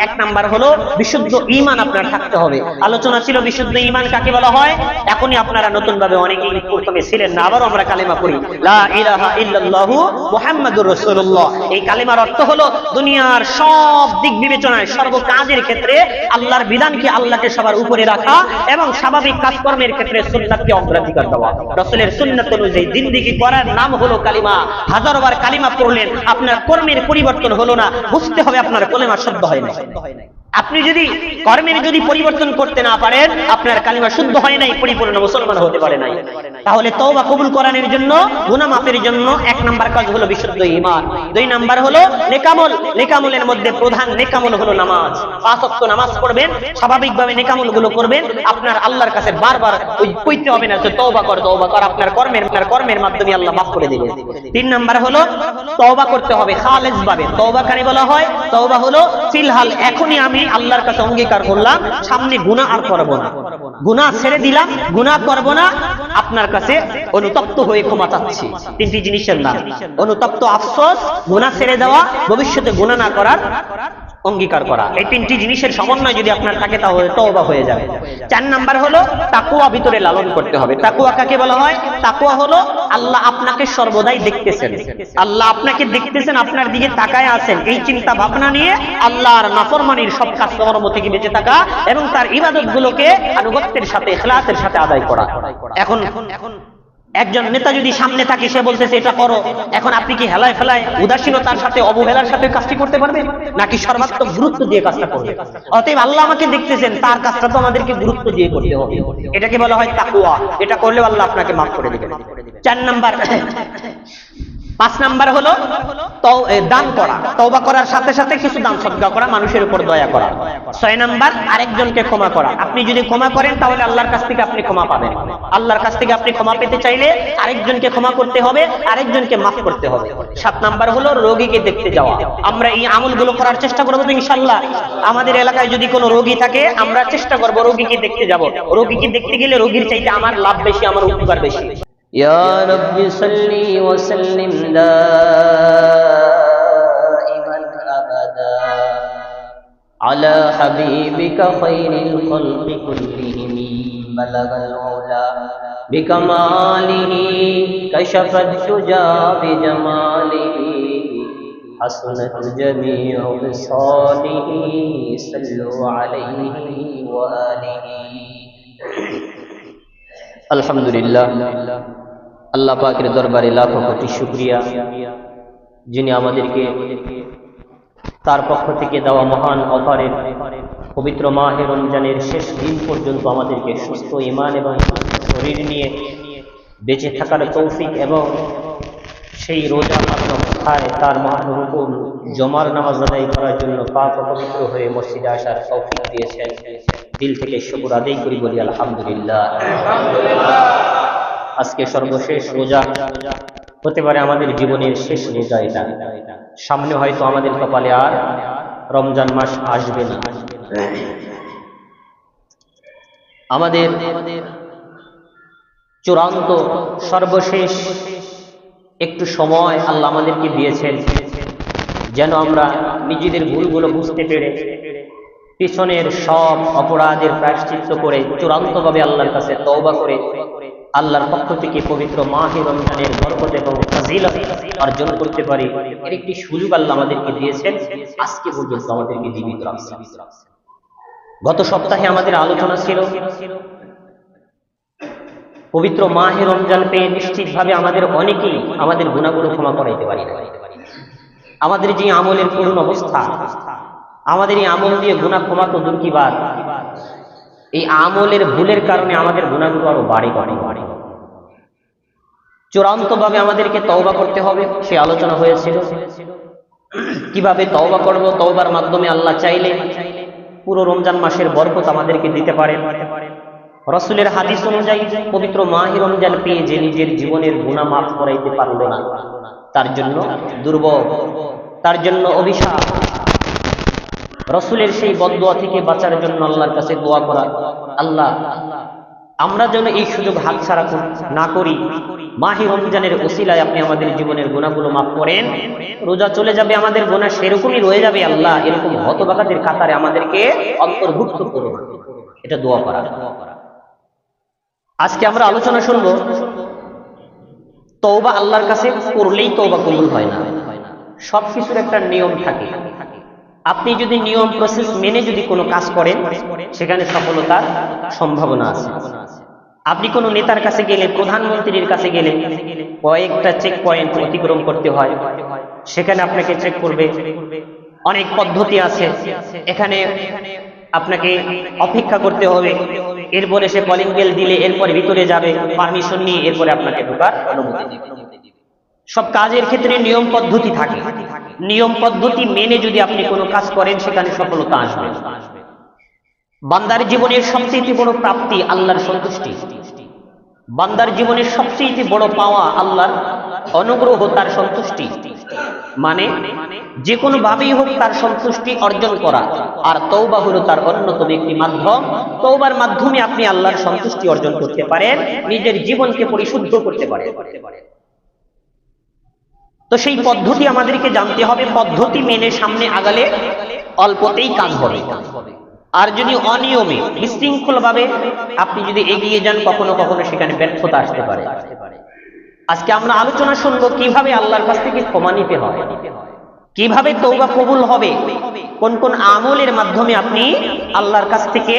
এক নাম্বার হলো বিশুদ্ধ ঈমান আপনার থাকতে হবে। আলোচনা ছিল বিশুদ্ধ ঈমান কাকে বলা হয়। এখনই আপনারা নতুন ভাবে অনেকেই প্রথমে ছিলেন না, আবারও আমরা কালেমা পড়ি, লা ইলাহা ইল্লাল্লাহু মুহাম্মাদুর রাসূলুল্লাহ। এই কালেমার অর্থ হলো দুনিয়ার সব দিক বিবেচনায় সর্ব কাজের ক্ষেত্রে আল্লাহর বিধানকে, আল্লাহকে সবার উপরে রাখা এবং স্বাভাবিক কাজকর্মের ক্ষেত্রে সুন্নাতকে অগ্রাধিকার দেওয়া। রাসূলের সুন্নাত অনুযায়ী জিন্দেগি করার নাম হলো কালিমা। হাজারবার কালিমা পড়লেন, আপনার কর্মের পরিবর্তন হলো না, বুঝতে হবে আপনার কালিমা শুদ্ধ হয় না। আপনি যদি কর্মের যদি পরিবর্তন করতে না পারেন, আপনার কালিমা শুদ্ধ হয় নাই, পরিপূর্ণ মুসলমান হতে পারে নাই। তাহলে তওবা কবুল করানোর জন্য, গুনাহ মাফের জন্য এক নাম্বার কাজ হলো বিশুদ্ধ ঈমান। দুই নাম্বার হলো নেকামল। নেকামলের মধ্যে প্রধান নেকামল হলো নামাজ। 5 ওয়াক্ত নামাজ পড়বেন, স্বাভাবিকভাবে নেকামল গুলো করবেন। আপনার আল্লাহর কাছে বারবার ওই কইতে হবে না যে তওবা কর তওবা কর, আপনার কর্মের মাধ্যমে আল্লাহ মাফ করে দিবেন। 3 নাম্বার হলো তওবা করতে হবে খালেস ভাবে। তওবা কাকে বলা হয়? তওবা হলো ফিলহাল এখনই আমি আল্লাহর কাছে অঙ্গীকার করলাম সামনে গুনাহ আর করব না, গুনাহ ছেড়ে দিলাম, গুনাহ করব না, আপনার কাছে অনুতপ্ত হয়ে ক্ষমা চাচ্ছি। তিনটি জিনিসের নাম অনুতপ্ত, আফসোস, গুনাহ ছেড়ে দেওয়া, ভবিষ্যতে গুনাহ না করার অঙ্গীকার করা। এই তিনটি জিনিসের সমন্বয় যদি আপনার থাকে তাহলে তওবা হয়ে যাবে। 4 নাম্বার হলো তাকওয়া ভিতরে লালন করতে হবে। তাকওয়া কাকে বলা হয়? তাকওয়া হলো আল্লাহ আপনাকে সর্বদাই দেখতেছেন, আল্লাহ আপনাকে দেখতেছেন, আপনার দিকে তাকায় আছেন, এই চিন্তা ভাবনা নিয়ে আল্লাহর নাফরমানির সব কাজকর্ম থেকে বেঁচে থাকা এবং তার ইবাদতগুলোকে আনুগত্যের সাথে, ইখলাসের সাথে আদায় করা। এখন একজন নেতা যদি সামনে থাকে, সে বলতেছে এটা করো, এখন আপনি কি হেলায় ফেলায় উদাসীনতার সাথে, অবহেলার সাথে কাজটি করতে পারবেন নাকি সর্বাত্মক গুরুত্ব দিয়ে কাজটা করবেন? অতএব আল্লাহ আমাকে দেখতেছেন, তার কাজটা তো আমাদেরকে গুরুত্ব দিয়ে করতে হবে। এটাকে বলা হয় তাকওয়া। এটা করলে আল্লাহ আপনাকে মাফ করে দিবেন। 4 নাম্বার। 5 নাম্বার হলো দান করা। তওবা করার সাথে সাথে কিছু দান সদকা করা, মানুষের উপর দয়া করা। 6 নাম্বার আরেকজনকে ক্ষমা করা। আপনি যদি ক্ষমা করেন তাহলে আল্লাহর কাছ থেকে আপনি ক্ষমা পাবেন। আল্লাহর কাছ থেকে আপনি ক্ষমা পেতে চাইলে আরেকজনকে ক্ষমা করতে হবে, আরেকজনকে মাফ করতে হবে। 7 নাম্বার হলো রোগীকে দেখতে যাওয়া। আমরা এই আমলগুলো করার চেষ্টা করব তো ইনশাআল্লাহ। আমাদের এলাকায় যদি কোনো রোগী থাকে, আমরা চেষ্টা করব রোগীকে দেখতে যাব। রোগীকে দেখতে গেলে রোগীর চাইতে আমার লাভ বেশি, আমার উপকার বেশি। يا رب صل وسلم دائما أبدا على حبيبك خير الخلق كلهم بلغ العلا بكماله كشف الدجى بجماله حسنت جميع خصاله صلوا عليه وآله আলহামদুলিল্লাহ। আল্লাহ পাকের দরবারে লাখো কোটি শুকরিয়া, যিনি আমাদেরকে তার পক্ষ থেকে দেওয়া মহান অফারের পবিত্র মাহে রমজানের শেষ দিন পর্যন্ত আমাদেরকে সুস্থ ঈমান এবং শরীর নিয়ে বেঁচে থাকার তৌফিক এবং সেই রোজা অবস্থায় তার মহান হুকুম জমার নামাজ আদায় করার জন্য পাক ও পবিত্র হয়ে মসজিদে আসার তৌফিক দিয়েছেন। দিল থেকে শুকর আদায় করি, বলি আলহামদুলিল্লাহ। আজকে সর্বশেষ রোজা হতে পারে আমাদের জীবনের শেষ রোজা। এটা সামনে হয়তো আমাদের কপালে আর রমজান মাস আসবে না। আমাদের চূড়ান্ত সর্বশেষ একটু সময় আল্লাহ আমাদেরকে দিয়েছেন, যেন আমরা নিজেদের ভুলগুলো বুঝতে পেরে পিছনের সব অপরাধের প্রায়শ্চিত্ত করে চূড়ান্তভাবে আল্লাহর কাছে তওবা করে আল্লাহর পক্ষ থেকে পবিত্র মাহে রমজানের বরকত এবং ফজিলত অর্জন করতে পারি। এর একটি সুযোগ আল্লাহ আমাদেরকে দিয়েছেন, আজকে পর্যন্ত আমাদেরকে জীবিত রাখছেন। গত সপ্তাহে আমাদের আলোচনা ছিল পবিত্র মাহে রমজান পেয়ে নিশ্চিতভাবে আমাদের অনেকেই আমাদের গুনাহগুলো ক্ষমা করাইতে পারি না। আমাদের যে আমলের করুণ অবস্থা, আমাদের এই আমল দিয়ে গুনাহ ক্ষমা তো দূর কি বাদ, এই আমলের ভুলের কারণে আমাদের গুনাহগুলো আরো বাড়ে। চূড়ান্তভাবে আমাদেরকে তওবা করতে হবে, সে আলোচনা হয়েছিল। কিভাবে তওবা করব? তওবার মাধ্যমে আল্লাহ চাইলে পুরো রমজান মাসের বরকত আমাদেরকে দিতে পারেন। রাসূলের হাদিস অনুযায়ী পবিত্র মাহে রমজান পেয়ে যে নিজের জীবনের গুনাহ মাফ করাইতে পারল না, তার জন্য দুর্ভোগ, তার জন্য অভিশাপ। রাসূলের সেই বদদুয়া থেকে বাঁচার জন্য আল্লাহর কাছে দোয়া করা, আল্লাহ আমরা যেন এই সুযোগ হাতছাড়া না করি। মাহে রমজানের ওসিলায় আপনি আমাদের জীবনের গুনাহগুলো মাফ করেন। রোজা চলে যাবে, আমাদের গুনাহ সেরকমই রয়ে যাবে। আল্লাহ, এরকম হতভাগাদের কাতারে আমাদেরকে অন্তর্ভুক্ত করুন। এটা দোয়া করা। আজকে আমরা আলোচনা শুনবো, তওবা আল্লাহর কাছে করলেই তওবা কবুল হয় না। সবকিছুর একটা নিয়ম থাকে। আপনি যদি নিয়ম প্রসেস মেনে যদি কোনো কাজ করেন, সেখানে সফলতার সম্ভাবনা আছে। আপনি কোনো নেতার কাছে গেলে, প্রধানমন্ত্রীর কাছে গেলে কয়েকটা চেক পয়েন্ট অতিক্রম করতে হয়। সেখানে আপনাকে চেক করবে, অনেক পদ্ধতি আছে। এখানে আপনাকে অপেক্ষা করতে হবে, এরপরে সে কলিং বেল দিলে এরপরে ভিতরে যাবে, পারমিশন নিয়ে এরপরে আপনাকে ঢোকার অনুমতি দিবে। সব কাজের ক্ষেত্রে নিয়ম পদ্ধতি থাকে। নিয়ম পদ্ধতি মেনে যদি আপনি কোনো কাজ করেন, সেখানে সফলতা আসবে। বান্দার জীবনের সবচেয়ে বড় প্রাপ্তি আল্লাহর সন্তুষ্টি। বান্দার জীবনের সবচেয়ে বড় পাওয়া আল্লাহর অনুগ্রহ, তার সন্তুষ্টি। মানে যে কোনো ভাবেই হোক তার সন্তুষ্টি অর্জন করা। আর তওবা হলো তার অন্যতম একটি মাধ্যম। তওবার মাধ্যমে আপনি আল্লাহর সন্তুষ্টি অর্জন করতে পারেন, নিজের জীবনকে পরিশুদ্ধ করতে পারেন। তো সেই পদ্ধতি আমাদেরকে জানতে হবে। পদ্ধতি মেনে সামনে আগালে অল্পতেই কাজ হবে। আর যদি অনিয়মে, বিশৃঙ্খল ভাবে আপনি যদি এগিয়ে যান, কখনো কখনো সেখানে ব্যর্থতা আসতে পারে। আজকে আমরা আলোচনা শুনবো কিভাবে আল্লাহর কাছ থেকে ক্ষমা নিতে হয়, কিভাবে তওবা কবুল হবে, কোন কোন আমলের মাধ্যমে আপনি আল্লাহর কাছ থেকে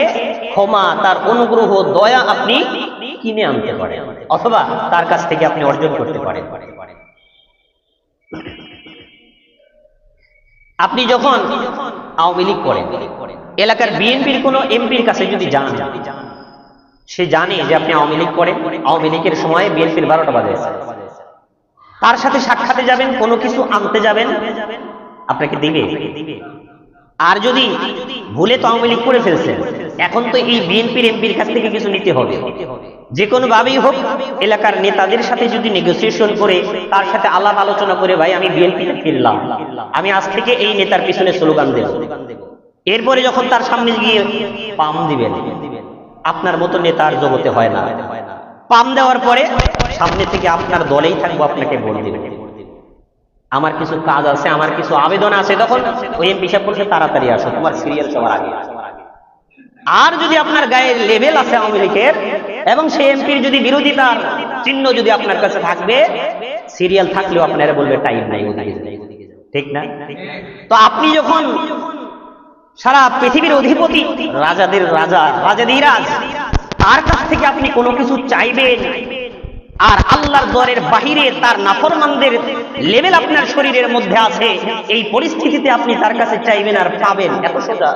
ক্ষমা, তার অনুগ্রহ, দয়া আপনি কিনে আনতে পারেন, অথবা তার কাছ থেকে আপনি অর্জন করতে পারেন। আপনি যখন আওয়ামী লীগ করেন, এলাকার বিএনপির কোন এমপির কাছে যদি যান, সে জানে যে আপনি আওয়ামী লীগ করেন, আওয়ামী লীগের সময় বিএনপির 12টা বাজে, তার সাথে সাক্ষাতে যাবেন, কোনো কিছু আনতে যাবেন, আপনাকে দিবে। আর যদি ভুলে তো আওয়ামী লীগ করে ফেলছেন, এখন তো এই বিএনপির এমপির কাছ থেকে কিছু নিতে হবে। যে কোনো ভাবেই হোক এলাকার নেতাদের সাথে যদি নেগোসিয়েশন করে, তার সাথে আলাপ আলোচনা করে, ভাই আমি বিএনপিতে ফিরলাম, আমি আজ থেকে এই নেতার পিছনে স্লোগান দেব। এরপরে যখন তার সামনে গিয়ে পাম দিবেন, আপনার মতো নেতার জগতে হয় না। পাম দেওয়ার পরে সামনে থেকে আপনার দলেই থাকবো, আপনাকে ভোট দিবেন। আমার কিছু কাজ আছে, আমার কিছু আবেদন আছে, তখন ওই এমপি সাহেব বলছে তাড়াতাড়ি আসো, তোমার সিরিয়াল সবার আগে। আর যদি আপনার গায়ে লেভেল আছে আওয়ামী লীগের, এবং সেই এমপির যদি বিরোধিতার চিহ্ন যদি আপনার কাছে থাকবে, সিরিয়াল থাকলেও আপনারা বলবে টাইম নাই, ঠিক না? তো আপনি যখন সারা পৃথিবীর অধিপতি, রাজাদের রাজা, রাজাদিরাজ, তার কাছ থেকে আপনি কোনো কিছু চাইবেন, আর আল্লাহর দরের বাহিরে তার নাফরমানদের লেভেল আপনার শরীরের মধ্যে আছে, এই পরিস্থিতিতে আপনি তার কাছে চাইবেন আর পাবেন, এত সোজা?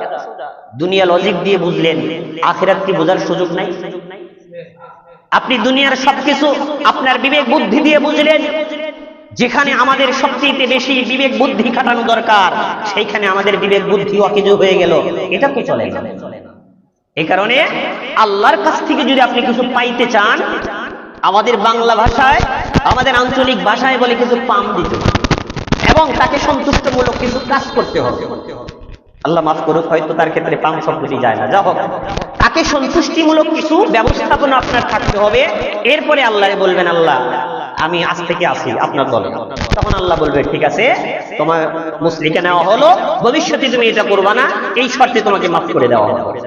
দুনিয়া লজিক দিয়ে বুঝলেন, আখিরাত কি বোঝার সুযোগ নাই? আপনি দুনিয়ার সবকিছু আপনার বিবেক বুদ্ধি দিয়ে বুঝলেন, যেখানে আমাদের সবচেয়ে বেশি বিবেক বুদ্ধি খাটানো দরকার, সেইখানে আমাদের বিবেক বুদ্ধি অকেজো হয়ে গেল, এটা তো চলে না। এই কারণে আল্লাহর কাছ থেকে যদি আপনি কিছু পাইতে চান, আমাদের বাংলা ভাষায়, আমাদের আঞ্চলিক ভাষায় বলে কিছু পাম দিতে, এবং তাকে সন্তুষ্টমূলক কিছু কাজ করতে হবে। আল্লাহ মাফ করুক, হয়তো তার ক্ষেত্রে পাম শব্দটি যায় না, যা হোক, তাকে সন্তুষ্টিমূলক কিছু ব্যবস্থাপনা আপনার থাকতে হবে। এরপরে আল্লাহ বলবেন, আল্লাহ আমি আজ থেকে আসি আপনার দলে। তখন আল্লাহ বলবে, ঠিক আছে, তোমার মুসলিকে নেওয়া হলো, ভবিষ্যতে তুমি এটা করবা না, এই শর্তে তোমাকে মাফ করে দেওয়া হবে।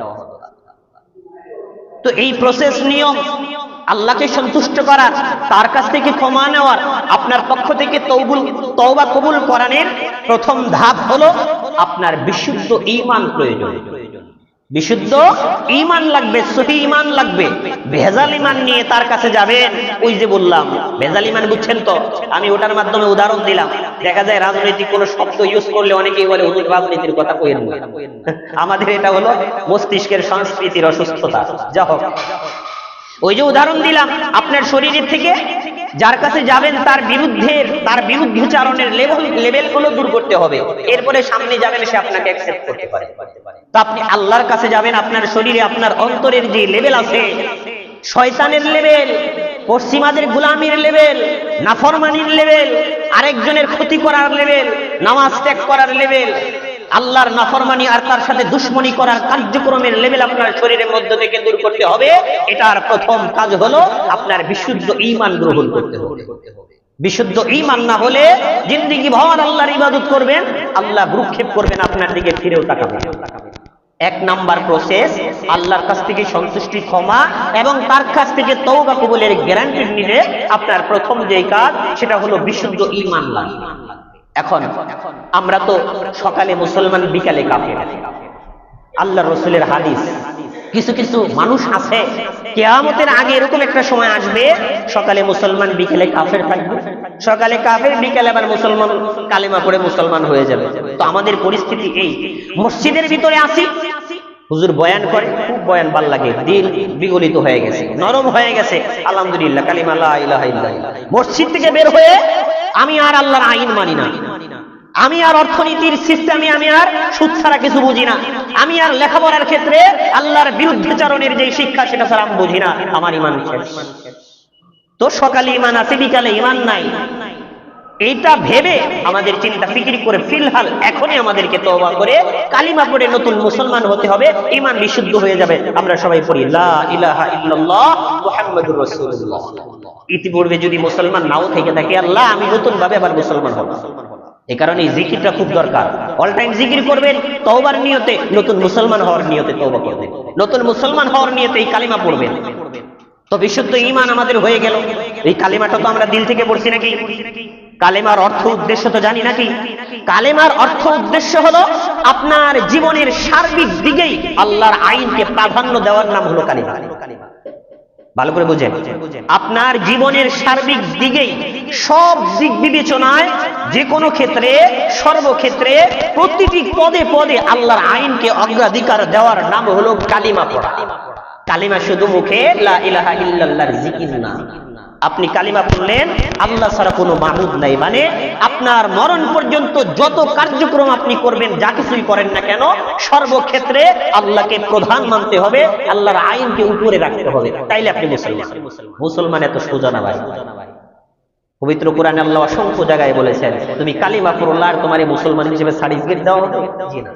তো এই প্রসেস, নিয়ম, আল্লাহকে সন্তুষ্ট করার, তার কাছ থেকে ক্ষমা নেওয়ার, আপনার পক্ষ থেকে তওবা কবুল করানোর প্রথম ধাপ হলো আপনার বিশুদ্ধ ঈমান প্রয়োজন। বিশুদ্ধ ঈমান লাগবে, সহি ঈমান লাগবে। ভেজাল ঈমান নিয়ে তার কাছে যাবেন, ওই যে বললাম ভেজাল ঈমান, বুঝছেন তো? আমি ওটার মাধ্যমে উদাহরণ দিলাম। দেখা যায় রাজনৈতিক কোনো শব্দ ইউজ করলে অনেকেই বলে হুজুর রাজনীতির কথা কইেন না। আমাদের এটা হলো মস্তিষ্কের সংস্কৃতির অসুস্থতা। যা হোক, ওই যে উদাহরণ দিলাম, আপনার শরীরের থেকে যার কাছে যাবেন তার বিরুদ্ধাচরণের লেভেল গুলো দূর করতে হবে। এরপরে সামনে যাবেন, সে আপনাকে অ্যাকসেপ্ট করতে পারে। তো আপনি আল্লাহর কাছে যাবেন, আপনার শরীরে, আপনার অন্তরের যে লেভেল আছে, শয়তানের লেভেল, পশ্চিমাদের গোলামির লেভেল, নাফরমানির লেভেল, আরেকজনের ক্ষতি করার লেভেল, নামাজ ত্যাগ করার লেভেল, আল্লাহর নাফরমানি আর তার সাথে দুশমনি করার কার্যক্রমের লেভেল আপনার শরীরের মধ্য থেকে দূর করতে হবে। এটার প্রথম কাজ হলো আপনার বিশুদ্ধ ঈমান গ্রহণ করতে হবে। বিশুদ্ধ ঈমান না হলে জিন্দেগি ভর আল্লাহর ইবাদত করবেন, আল্লাহ ভ্রুক্ষেপ করবেন, আপনার দিকে ফিরেও তাকাবেন। এক নাম্বার প্রসেস, আল্লাহর কাছ থেকে সন্তুষ্টি, ক্ষমা এবং তার কাছ থেকে তওবা কবুলের গ্যারান্টি নিলে আপনার প্রথম যে কাজ সেটা হলো বিশুদ্ধ ঈমান লাগবে। এখন আমরা তো সকালে মুসলমান, বিকালে কাফের। আল্লাহর রাসূলের হাদিস, কিছু কিছু মানুষ আছে কিয়ামতের আগে এরকম একটা সময় আসবে, সকালে মুসলমান, বিকেলে কাফের থাকবে, সকালে কাফের, বিকেলে আবার মুসলমান, কালেমা পড়ে মুসলমান হয়ে যাবে। তো আমাদের পরিস্থিতি এই, মসজিদের ভিতরে আসি, হুজুর বয়ান করে, খুব বয়ান ভাল লাগে, দিল বিগলিত হয়ে গেছে, নরম হয়ে গেছে, আলহামদুলিল্লাহ, কালিমা লা ইলাহা ইল্লাল্লাহ। মসজিদ থেকে বের হয়ে আমি আর আল্লাহর আইন মানি না, আমি আর অর্থনীতির সিস্টেমে আমি আর সুদ ছাড়া কিছু বুঝি না, আমি আর লেখাপড়ার ক্ষেত্রে আল্লাহর বিরুদ্ধাচরণের যে শিক্ষা সেটা ছাড়া আমি বুঝি না, আমার ঈমান শেষ। তো সকালে ঈমান আছে, বিকালে ঈমান নাই, এইটা ভেবে আমাদের চিন্তা ফিকির করে ফিলহাল এখনই আমাদেরকে তওবা করে কালিমা পড়ে নতুন মুসলমান হতে হবে, ঈমান বিশুদ্ধ হয়ে যাবে। আমরা সবাই পড়ি লা ইলাহা ইল্লাল্লাহ মুহাম্মাদুর রাসূলুল্লাহ। ইতিপূর্বে যদি মুসলমান নাও থেকে থাকে, আল্লাহ আমি নতুন ভাবে আবার মুসলমান হব। এই কারণে এই জিকিরটা খুব দরকার। অল টাইম জিকির করবেন, তওবার নিয়তে, নতুন মুসলমান হওয়ার নিয়তে তওবা করবেন, নতুন মুসলমান হওয়ার নিয়তে এই কালিমা পড়বেন। তো বিশুদ্ধ ঈমান আমাদের হয়ে গেল। এই কালিমাটা তো আমরা দিল থেকে পড়ছি নাকি? কালেমার অর্থ উদ্দেশ্য তো জানি নাকি? কালেমার অর্থ উদ্দেশ্য হলো আপনার জীবনের সার্বিক দিকেই আল্লাহর আইনকে প্রাধান্য দেওয়ার নাম হলো কালিমা। ভালো করে বুঝেন, আপনার জীবনের সার্বিক দিকেই, সব দিক বিবেচনায়, যে কোনো ক্ষেত্রে, সর্বক্ষেত্রে, প্রতিটি পদে পদে আল্লাহর আইনকে অগ্রাধিকার দেওয়ার নাম হলো কালিমা পড়া। কালিমা শুধু মুখে লা ইলাহা ইল্লাল্লাহর জিকির না। আপনি কালিমা পড়লেন, আল্লাহ ছাড়া কোনো মাবুদ নাই, মানে আপনার মরণ পর্যন্ত যত কার্যক্রম আপনি করবেন, যা কিছুই করেন না কেন, সর্বক্ষেত্রে আল্লাহকে প্রধান মানতে হবে, আল্লাহর আইনকে উপরে রাখতে হবে, তাইলে আপনি মুসলমান। মুসলমান এত সোজা না ভাই। পবিত্র কোরআনে আল্লাহ অসংখ্য জায়গায় বলেছেন, তুমি কালিমা পড়লা আর তোমার মুসলমান হিসেবে সার্টিফিকেট দেওয়া হবে? জি না।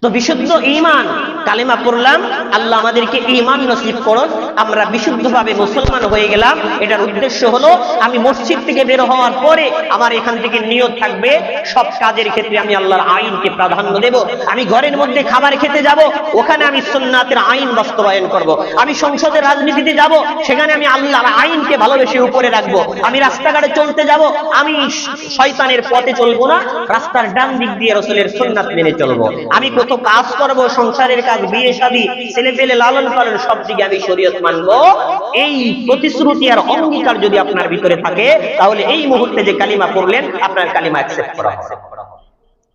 তো বিশুদ্ধ ঈমান, কালিমা পড়লাম, আল্লাহ আমাদেরকে ঈমান নসিব করুন, আমরা বিশুদ্ধভাবে মুসলমান হয়ে গেলাম। এটার উদ্দেশ্য হলো আমি মসজিদ থেকে বের হওয়ার পরে আমার এখান থেকে নিয়ত থাকবে, সব কাজের ক্ষেত্রে আমি আল্লাহর আইনকে প্রাধান্য দেব। আমি ঘরের মধ্যে খাবার খেতে যাব, ওখানে আমি সুন্নাতের আইন বাস্তবায়ন করব। আমি সংসদের রাজনীতিতে যাব, সেখানে আমি আল্লাহর আইনকে ভালোবেসে উপরে রাখবো। আমি রাস্তাঘাটে চলতে যাব, আমি শয়তানের পথে চলবো না, রাস্তার ডান দিক দিয়ে রাসূলের সুন্নাত মেনে চলবো। আমি কত কাজ করব, সংসারের কাজ, বিয়ে শাদী, ছেলে পেলে লালন পালন, সব দিকে আমি শরীয়ত মানবো। এই প্রতিশ্রুতি আর অঙ্গীকার যদি আপনার ভিতরে থাকে, তাহলে এই মুহূর্তে যে কালিমা পড়লেন, আপনার কালিমা অ্যাকসেপ্ট করা হবে।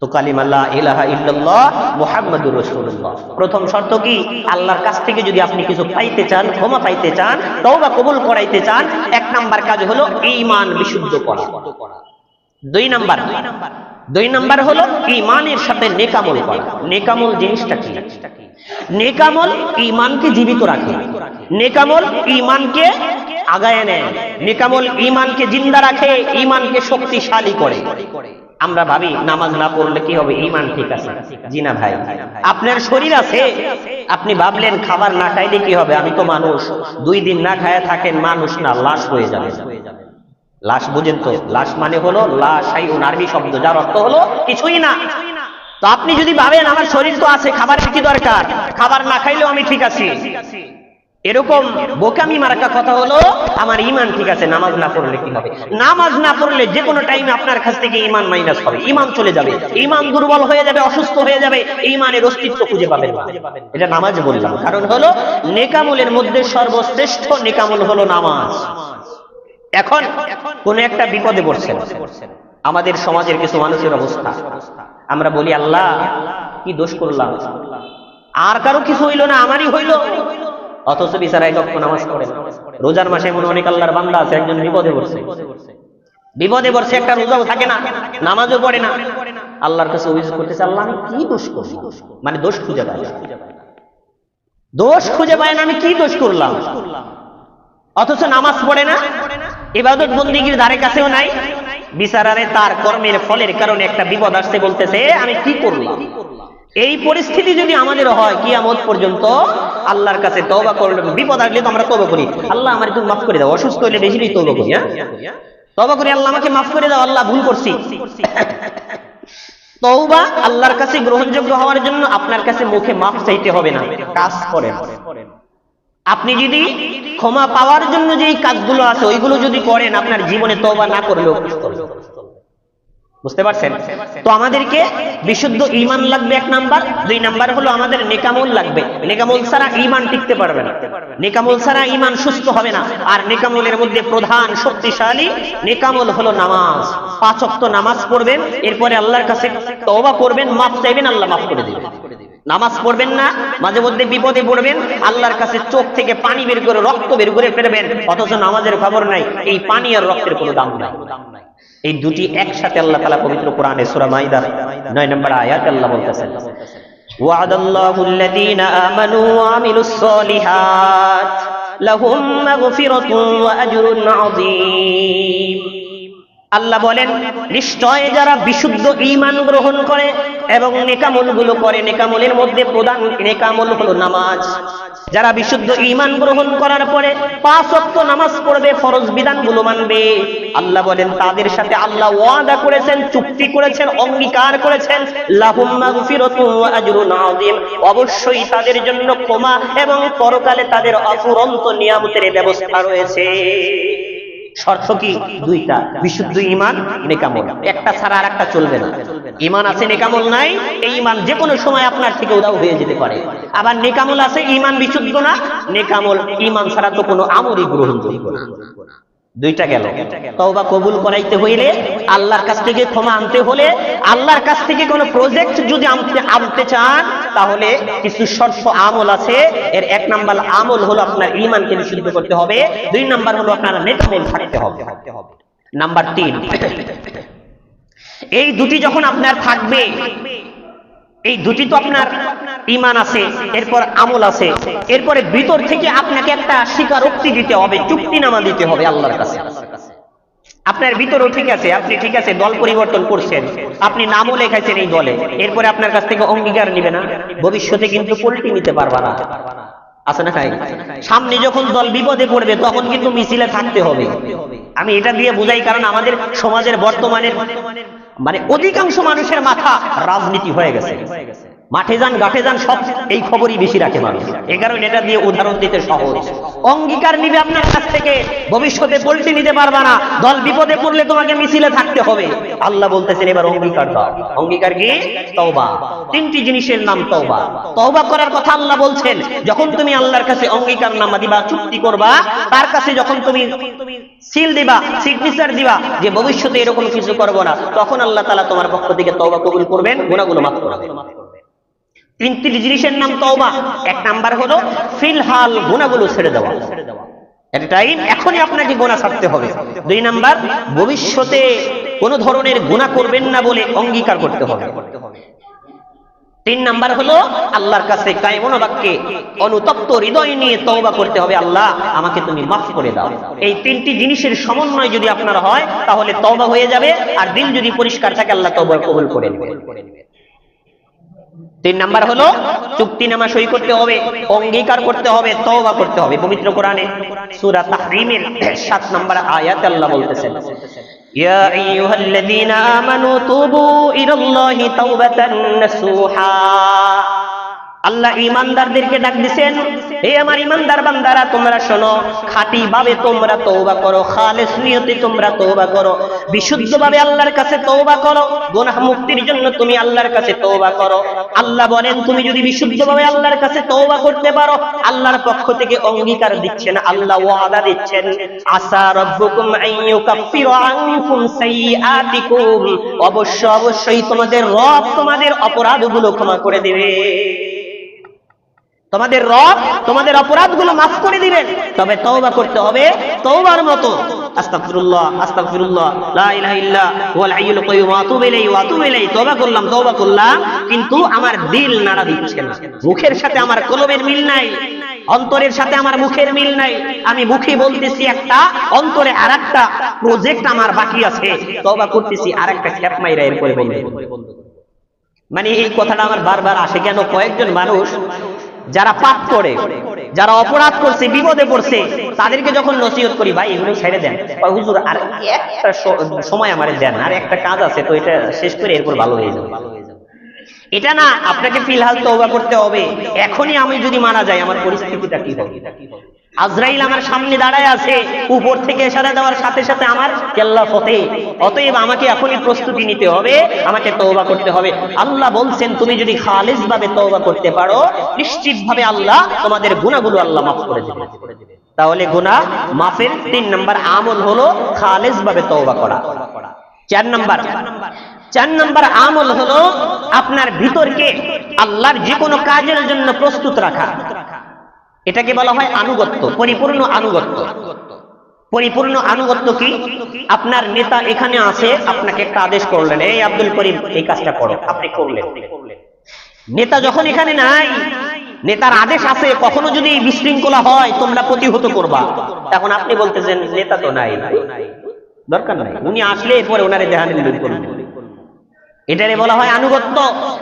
তো কালিমা লা ইলাহা ইল্লাল্লাহ মুহাম্মাদুর রাসূলুল্লাহ। প্রথম শর্ত কি? আল্লাহর কাছ থেকে যদি আপনি কিছু পাইতে চান, ক্ষমা পাইতে চান, তওবা কবুল করাইতে চান, এক নাম্বার কাজ হলো ঈমান বিশুদ্ধ করা। দুই নাম্বার হলো ঈমানের সাথে নেকামল করা। নেকামল জিনিসটা কি? নেকামল ঈমানকে জীবিত রাখে, নেকামল ঈমানকে আগায় নেয়, নেকামল ঈমানকে জিন্দা রাখে, ঈমানকে শক্তিশালী করে। আমরা ভাবি নামাজ না পড়লে কি হবে, ঈমান ঠিক আছে। জি না ভাই, আপনার শরীর আছে, আপনি ভাবলেন খাবার না খাইলে কি হবে, আমি তো মানুষ, 2 দিন না খায়া থাকেন, মানুষ না, লাশ হয়ে যাবে। লাশ বুঝেন তো? লাশ মানে হলো লা শাইউন, আরবি শব্দ, যার অর্থ হলো কিছুই না। তো আপনি যদি ভাবেন আমার শরীর তো আছে, খাবার কি দরকার, খাবার না খাইলেও আমি ঠিক আছি, এরকম বোকামি মার্কা কথা হলো আমার ঈমান ঠিক আছে, নামাজ না পড়লে কি হবে? নামাজ না পড়লে যে কোনো টাইমে আপনার কাছ থেকে ঈমান মাইনাস হবে, ঈমান চলে যাবে, ঈমান দুর্বল হয়ে যাবে, অসুস্থ হয়ে যাবে, ঈমানের অস্তিত্ব খুঁজে পাবেন না। এটা নামাজ বললাম, কারণ হলো নেকামলের মধ্যে সর্বশ্রেষ্ঠ নেকামল হলো নামাজ। এখন কোন একটা বিপদে পড়ছেন, আমাদের সমাজের কিছু মানুষের অবস্থা, আমরা বলি আল্লাহ কি দোষ করলাম, আর কারো কিছু হইল না, আমারই হইল, অথচ বিচারা 1 ওয়াক্ত নামাজ পড়েন। রোজার মাসে এমন অনেক আল্লাহর বান্দা আছে, একজন বিপদে পড়ছে, একটা রোজাও থাকে না, নামাজও পড়ে না, আল্লাহর কাছে অভিযোগ করতেছে, আল্লাহ আমি কি দোষ করলাম, মানে দোষ খুঁজে পায় না, আমি কি দোষ করলাম, অথচ নামাজ পড়ে না, ইবাদত বন্দেগীর ধারে কাছেও নাই, বিচারারে তার কর্মের ফলের কারণে একটা বিপদ আসছে, বলতেছে আমি কি করলাম। এই পরিস্থিতি যদি আমাদের হয় কিয়ামত পর্যন্ত আল্লাহর কাছে তওবা করলে, বিপদ আসলে তো আমরা তওবা করি, আল্লাহ আমার একটু মাফ করে দাও, অসুস্থ হলে বেশি বেশি তওবা করি, তওবা করি, আল্লাহ আমাকে মাফ করে দাও, আল্লাহ ভুল করছি। তওবা আল্লাহর কাছে গ্রহণযোগ্য হওয়ার জন্য আপনার কাছে মুখে মাফ চাইতে হবে না, কাজ করেন। আপনি যদি ক্ষমা পাওয়ার জন্য যেই কাজগুলো আছে ওইগুলো যদি করেন, আপনার জীবনে তওবা না করলেও বুঝতে পারছেন? তো আমাদেরকে বিশুদ্ধ ঈমান লাগবে 1 নাম্বার। 2 নাম্বার হলো আমাদের নেকামল লাগবে। নেকামল ছাড়া ঈমান টিকতে পারবে না, নেকামল ছাড়া ঈমান সুস্থ হবে না। আর নেকামলের মধ্যে প্রধান শক্তিশালী নেকামল হলো নামাজ। 5 ওয়াক্ত নামাজ পড়বেন, এরপরে আল্লাহর কাছে তওবা করবেন, মাফ চাইবেন, আল্লাহ মাফ করে দিবেন। নামাজ পড়বেন না, মাঝে মধ্যে বিপদে পড়বেন, আল্লাহর কাছে চোখ থেকে পানি বের করে রক্ত বের করে ফেলবেন, অথচ নামাজের খবর নাই। এই পানি আর রক্তের কোনো দাম নাই। এই দুটি একসাথে আল্লাহ তাআলা পবিত্র কোরআনে সূরা মাইদার 9 নম্বর আয়াতে আল্লাহ বলতেছেন, ওয়া'দাল্লাহুল্লাযীনা আমানু ওয়া আমিলুস সলিহাত লাহুম মাগফিরাতুন ওয়া আজরুন আযীম। আল্লাহ বলেন, নিশ্চয় যারা বিশুদ্ধ ঈমান গ্রহণ করে এবং নেকামলগুলো করে, নেকামলের মধ্যে প্রধান নেকামল হলো নামাজ। যারা বিশুদ্ধ ঈমান গ্রহণ করার পরে 5 ওয়াক্ত নামাজ পড়বে, ফরজ বিধানগুলো মানবে, আল্লাহ বলেন তাদের সাথে আল্লাহ ওয়াদা করেছেন, চুক্তি করেছেন, অঙ্গীকার করেছেন, লাহুম মাগফিরাতুন ওয়া আজরুন আযীম, অবশ্যই তাদের জন্য ক্ষমা এবং পরকালে তাদের অফুরন্ত নিয়ামতের ব্যবস্থা রয়েছে। শর্ত কি? 2টা, বিশুদ্ধ ঈমান, নেকামল। একটা ছাড়া আরেকটা চলবে না। ঈমান আছে, নেকামল নাই, এই ঈমান যে কোনো সময় আপনার থেকে উধাও হয়ে যেতে পারে। আবার নেকামল আছে, ঈমান বিশুদ্ধ না, নেকামল ঈমান ছাড়া তো কোনো আমলই গ্রহণযোগ্য না। 2টা গেল। তওবা কবুল করাইতে হইলে, আল্লাহর কাছ থেকে ক্ষমা আনতে হলে, আল্লাহর কাছ থেকে কোনো প্রজেক্ট যদি আনতে চান, তাহলে কিছু শর্ত আমল আছে। এর 1 নাম্বার আমল হলো আপনার ঈমানকে বিশুদ্ধ করতে হবে, 2 নাম্বার হলো আপনার নেকামল থাকতে হবে। নাম্বার 3, এই দুটি যখন আপনার থাকবে, এই দুটি তো আপনার ঈমান আছে, এরপর আমল আছে, এরপরে ভিতর থেকে আপনাকে একটা স্বীকারোক্তি দিতে হবে, চুক্তিনামা দিতে হবে আল্লাহর কাছে। আপনার ভিতরেও ঠিক আছে, আপনি ঠিক আছে দল পরিবর্তন করছেন, আপনি নামও লেখাইছেন এই দলে, এরপরে আপনার কাছ থেকে অঙ্গীকার নিবে না, ভবিষ্যতে কিন্তু পল্টি নিতে পারবা না। আছে না ভাই? সামনে যখন দল বিপদে পড়বে তখন কিন্তু মিছিলে থাকতে হবে। আমি এটা দিয়ে বোঝাই, কারণ আমাদের সমাজের বর্তমানে মানে অধিকাংশ মানুষের মাথা রাজনীতি হয়ে গেছে। মাঠে যান, ঘাটে যান, সব এই খবরই বেশি রাখে মানুষ। এই কারণে এটা দিয়ে উদাহরণ দিতে সহজ। অঙ্গীকার নিবে আপনার কাছ থেকে, ভবিষ্যতে পল্টি নিতে পারবা না, দল বিপদে পড়লে তোমাকে মিছিলে থাকতে হবে। আল্লাহ বলতেছেন এবার অঙ্গীকার দাও। অঙ্গীকার কি? তওবা। 3টি জিনিসের নাম তওবা। তওবা করার কথা আল্লাহ বলছেন, যখন তুমি আল্লাহর কাছে অঙ্গীকার নামা দিবা, চুক্তি করবা, তার কাছে যখন তুমি সিল দিবা, সিগনেচার দিবা যে ভবিষ্যতে এরকম কিছু করব না, তখন আল্লাহ তাআলা তোমার পক্ষ থেকে তওবা কবুল করবেন, গুনাহগুলো মাফ করবেন। 3টি জিনিসের নাম তওবা। 1 নাম্বার হলো ফিলহাল গুনাহগুলো ছেড়ে দেওয়া, এটাই এখনই আপনাকে গুনাহ ছাড়তে হবে। 2 নাম্বার, ভবিষ্যতে কোন ধরনের গুনাহ করবেন না বলে অঙ্গীকার করতে হবে। 3 নাম্বার হলো আল্লাহর কাছে কায়মনা বাক্যে অনুতপ্ত হৃদয় নিয়ে তওবা করতে হবে, আল্লাহ আমাকে তুমি মাফ করে দাও। এই 3টি জিনিসের সমন্বয় যদি আপনার হয় তাহলে তওবা হয়ে যাবে, আর দিল যদি পরিষ্কার থাকে আল্লাহ তওবা কবুল করে নেবেন। 3 নাম্বার হলো চুক্তিনামা সই করতে হবে, অঙ্গীকার করতে হবে, তওবা করতে হবে। পবিত্র কোরআনে সূরা তাহরীমের 7 নম্বর আয়াতে আল্লাহ বলতেছেন, ইয়া আইয়ুহাল্লাযীনা আমানু তুবু ইলাল্লাহি তাওবাতান নাসুহা। আল্লাহ ঈমানদারদেরকে ডাক দিবেন, হে আমার ঈমানদার বান্দারা, তোমরা শোনো, খাঁটি ভাবে তোমরা তওবা করো, খালেস নিয়তে তোমরা তওবা করো, বিশুদ্ধভাবে আল্লাহর কাছে তওবা করো, গুনাহ মুক্তির জন্য তুমি আল্লাহর কাছে তওবা করো। আল্লাহ বলেন, তুমি যদি বিশুদ্ধভাবে আল্লাহর কাছে তওবা করতে পারো, আল্লাহর পক্ষ থেকে অঙ্গীকার দিচ্ছেন, আল্লাহ ওয়াদা দিচ্ছেন, আসা রাব্বুকুম আইয়ুকাফিরা আনকুম সাইয়্যাতিকুম, অবশ্যই তোমাদের রব তোমাদের অপরাধগুলো ক্ষমা করে দিবে। তোমাদের রব তোমাদের অপরাধগুলো মাফ করে দিবেন, তবে তওবা করতে হবে তওবার মতো। আস্তাগফিরুল্লাহ আস্তাগফিরুল্লাহ, লা ইলাহা ইল্লা হুয়াল হাইয়ুল কাইয়্যুম, ওয়া আতুবু ইলাইহি, তওবা করলাম, কিন্তু আমার দিল নাড়া দিচ্ছে না, মুখের সাথে আমার কলবের মিল নাই। অন্তরের সাথে আমার মুখের মিল নাই, আমি মুখে বলতেছি একটা, অন্তরে আরেকটা প্রজেক্ট আমার বাকি আছে, তওবা করতেছি আরেকটা খ্যাপ মাইরা এরপরে বলবো। মানে এই কথাটা আমার বারবার আসে কেন, কয়েকজন মানুষ যারা পাপ করে, যারা অপরাধ করছে, বিপদে পড়ছে, তাদেরকে যখন নসিহত করি ভাই এগুলো ছেড়ে দেন, হুজুর আর একটা সময় আমারে দেন, আর একটা কাজ আছে তো এটা শেষ করে এরপর ভালো হয়ে যাবে। এটা না, আপনাকে ফিলহাল তওবা করতে হবে। এখনই আমি যদি মারা যাই আমার পরিস্থিতিটা কি হবে? আজরাইল আমার সামনে দাঁড়ায় আছে, উপর থেকে ইশারা দেওয়ার সাথে সাথে আমার কেল্লা ফতে। অতএব আমাকে এখনই প্রস্তুতি নিতে হবে, আমাকে তওবা করতে হবে। আল্লাহ বলছেন তুমি যদি খালিস ভাবে তওবা করতে পারো, নিশ্চিতভাবে আল্লাহ তোমাদের গুনাহগুলো আল্লাহ মাফ করে দেবে। তাহলে গুনাহ মাফের 3 নাম্বার আমল হলো খালিস ভাবে তওবা করা। 4 নাম্বার আমল হলো আপনার ভিতরকে আল্লাহর যে কোনো কাজের জন্য প্রস্তুত রাখা। এটাকে বলা হয় আনুগত্য, পরিপূর্ণ আনুগত্য। পরিপূর্ণ আনুগত্য কি? আপনার নেতা এখানে আছে, আপনাকে একটা আদেশ করলেন, এই আব্দুল করিম এই কাজটা করো, আপনি করলেন। নেতা যখন এখানে নাই, নেতার আদেশ আছে, কখনো যদি বিশৃঙ্খলা হয় তোমরা প্রতিহত করবা, তখন আপনি বলতেছেন নেতা তো নাই, দরকার নাই, উনি আসলে এরপরে ওনারে দেহান করবেন। এটারে বলা হয় আনুগত্য।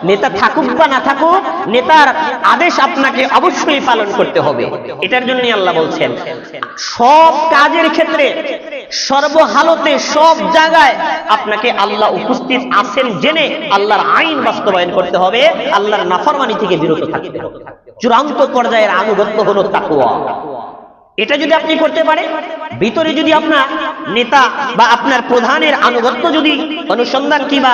নেতা থাকুক বা না থাকুক, নেতার আদেশ আপনাকে অবশ্যই পালন করতে হবে। এটার জন্যই আল্লাহ বলছেন সব কাজের ক্ষেত্রে, সর্বহালতে, সব জায়গায় আপনাকে আল্লাহ উপস্থিত আছেন জেনে আল্লাহর আইন বাস্তবায়ন করতে হবে, আল্লাহর নাফরমানি থেকে বিরত থাকতে হবে। চূড়ান্ত পর্যায়ের আনুগত্য হলো তাকওয়া। এটা যদি আপনি করতে পারেন, ভিতরে যদি আপনার নেতা বা আপনার প্রধানের আনুগত্য যদি অনুসন্ধান কিংবা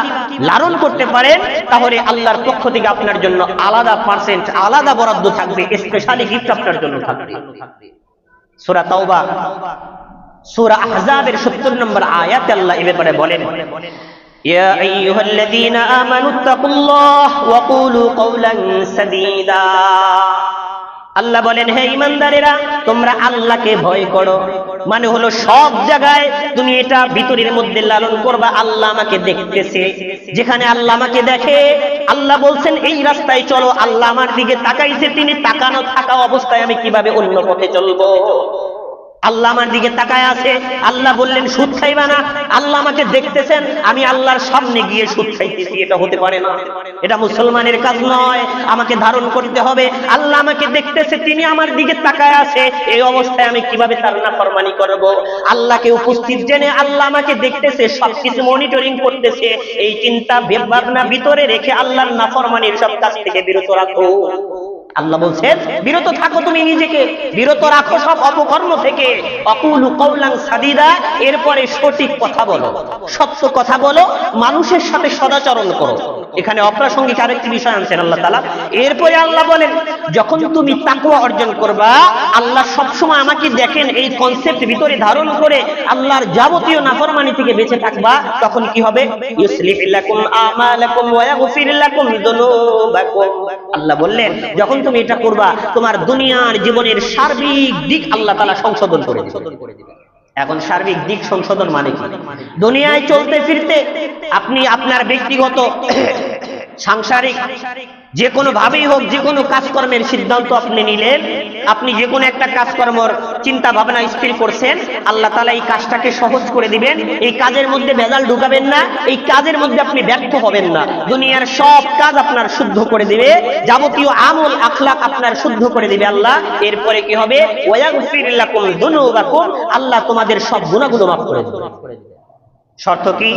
লালন করতে পারেন, তাহলে আল্লাহর পক্ষ থেকে আপনার জন্য আলাদা পার্সেন্ট, আলাদা বরাদ্দ থাকবে, স্পেশালি গিফট আপনার জন্য থাকবে। সূরা তাওবা, সূরা আহজাবের 70 নম্বর আয়াতে আল্লাহ এ ব্যাপারে বলেন, ইয়া আইয়ুহাল্লাযীনা আমানুত্তাকুল্লাহ ওয়া কুলু কওলান সাদীদা। আল্লাহ বলেন হে ঈমানদারেরা, তোমরা আল্লাহকে ভয় করো। মানে হলো সব জায়গায় তুমি এটা ভিতরের মধ্যে লালন করবা, আল্লাহ আমাকে দেখতেছে। যেখানে আল্লাহ আমাকে দেখে, আল্লাহ বলছেন এই রাস্তায় চলো, আল্লাহ আমার দিকে তাকাইছে, তিনি তাকানো থাকা অবস্থায় আমি কিভাবে অন্য পথে চলবো? আল্লাহ আমার দিকে তাকায় আছে, আল্লাহ বললেন সুদ খাইবা না, আল্লাহ আমাকে দেখতেছেন, আমি আল্লাহর সামনে গিয়ে সুদ খাইতেছি, এটা হতে পারে না, এটা মুসলমানের কাজ নয়। আমাকে ধারণ করতে হবে, আল্লাহ আমাকে দেখতেছে, তিনি আমার দিকে তাকায় আছে, এই অবস্থায় আমি কিভাবে তার নাফরমানি করব? আল্লাহকে উপস্থিত জেনে আল্লাহ আমাকে দেখতেছে, সবকিছু মনিটরিং করতেছে, এই চিন্তা ভাবনা ভিতরে রেখে আল্লাহর নাফরমানির সব কাজ থেকে বিরত রাখো। আল্লাহ বলছেন বিরত থাকো, তুমি নিজেকে বিরত রাখো সব অপকর্ম থেকে। অকুলু কওলান সাদীদা, এরপরে সঠিক কথা বলো, সত্য কথা বলো, মানুষের সাথে সদাচরণ করো। এখানে অপ্রাসঙ্গিক আরেকটি বিষয় আনছেন আল্লাহ তাআলা। এরপরে আল্লাহ বলেন যখন তুমি তাকওয়া অর্জন করবা, আল্লাহ সবসময় আমাকে দেখেন, এই কনসেপ্ট ভিতরে ধারণ করে আল্লাহর যাবতীয় নাফরমানি থেকে বেঁচে থাকবা, তখন কি হবে? ইউসলিহ লাকুম আমালাকুম ওয়া ইয়াগফির লাকুম যুনুবাকুম। আল্লাহ বললেন যখন তুমি এটা করবা, তোমার দুনিয়ার জীবনের সার্বিক দিক আল্লাহ তাআলা সংশোধন করে দিবেন। এখন সার্বিক দিক সংশোধন মানে কি? দুনিয়ায় চলতে ফিরতে আপনি আপনার ব্যক্তিগত, সাংসারিক, যে কোনো ভাবেই হোক, যে কোনো কাজকর্মের সিদ্ধান্ত আপনি নিলেন, আপনি যে কোনো একটা কাজকর্মের চিন্তা ভাবনা স্থির করছেন, আল্লাহ তাআলা এই কাজটাকে সহজ করে দিবেন। এই কাজের মধ্যে ভেজাল ঢুকাবেন না, এই কাজের মধ্যে আপনি ব্যর্থ হবেন না। দুনিয়ার সব কাজ আপনার শুদ্ধ করে দিবে, যাবতীয় আমল আখলাক আপনার শুদ্ধ করে দিবে আল্লাহ। এরপরে কি হবে? ওয়ায়াগফির লাকুম যুনুবাকুম, আল্লাহ তোমাদের সব গুনাহগুলো মাফ করে দিবে। শর্ত কি?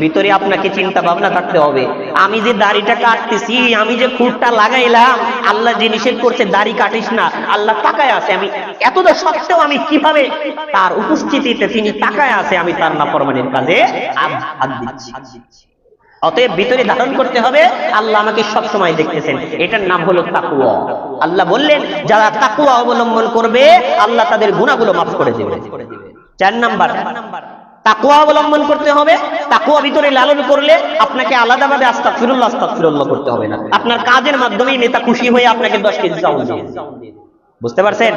ভিতরে আপনাকে চিন্তা ভাবনা থাকতে হবে, আমি যে দাড়িটা কাটতেছি, আমি যে খুঁটটা লাগাইলাম, আল্লাহ যে নিষেধ করছে দাড়ি কাটিস না, আল্লাহ তাকায় আছে, আমি এতটা সত্ত্বেও আমি কিভাবে তার উপস্থিতিতে তিনি তাকায় আছে, আমি তার নাফরমানির কাজে হাত দিচ্ছি। অতএব ভিতরে ধারণ করতে হবে আল্লাহ আমাকে সব সময় দেখতেছেন, এটার নাম হলো তাকওয়া। আল্লাহ বললেন যারা তাকওয়া অবলম্বন করবে, আল্লাহ তাদের গুনাহগুলো মাফ করে দেবে। 4 নাম্বার, তাকওয়া অবলম্বন করতে হবে। তাকওয়া ভিতরে লালন করলে আপনাকে আলাদাভাবে আস্তাগফিরুল্লাহ আস্তাগফিরুল্লাহ করতে হবে না, আপনার কাজের মাধ্যমেই নেতা খুশি হয়ে আপনাকে 10 কেজি চাউল দিবে। বুঝতে পারছেন?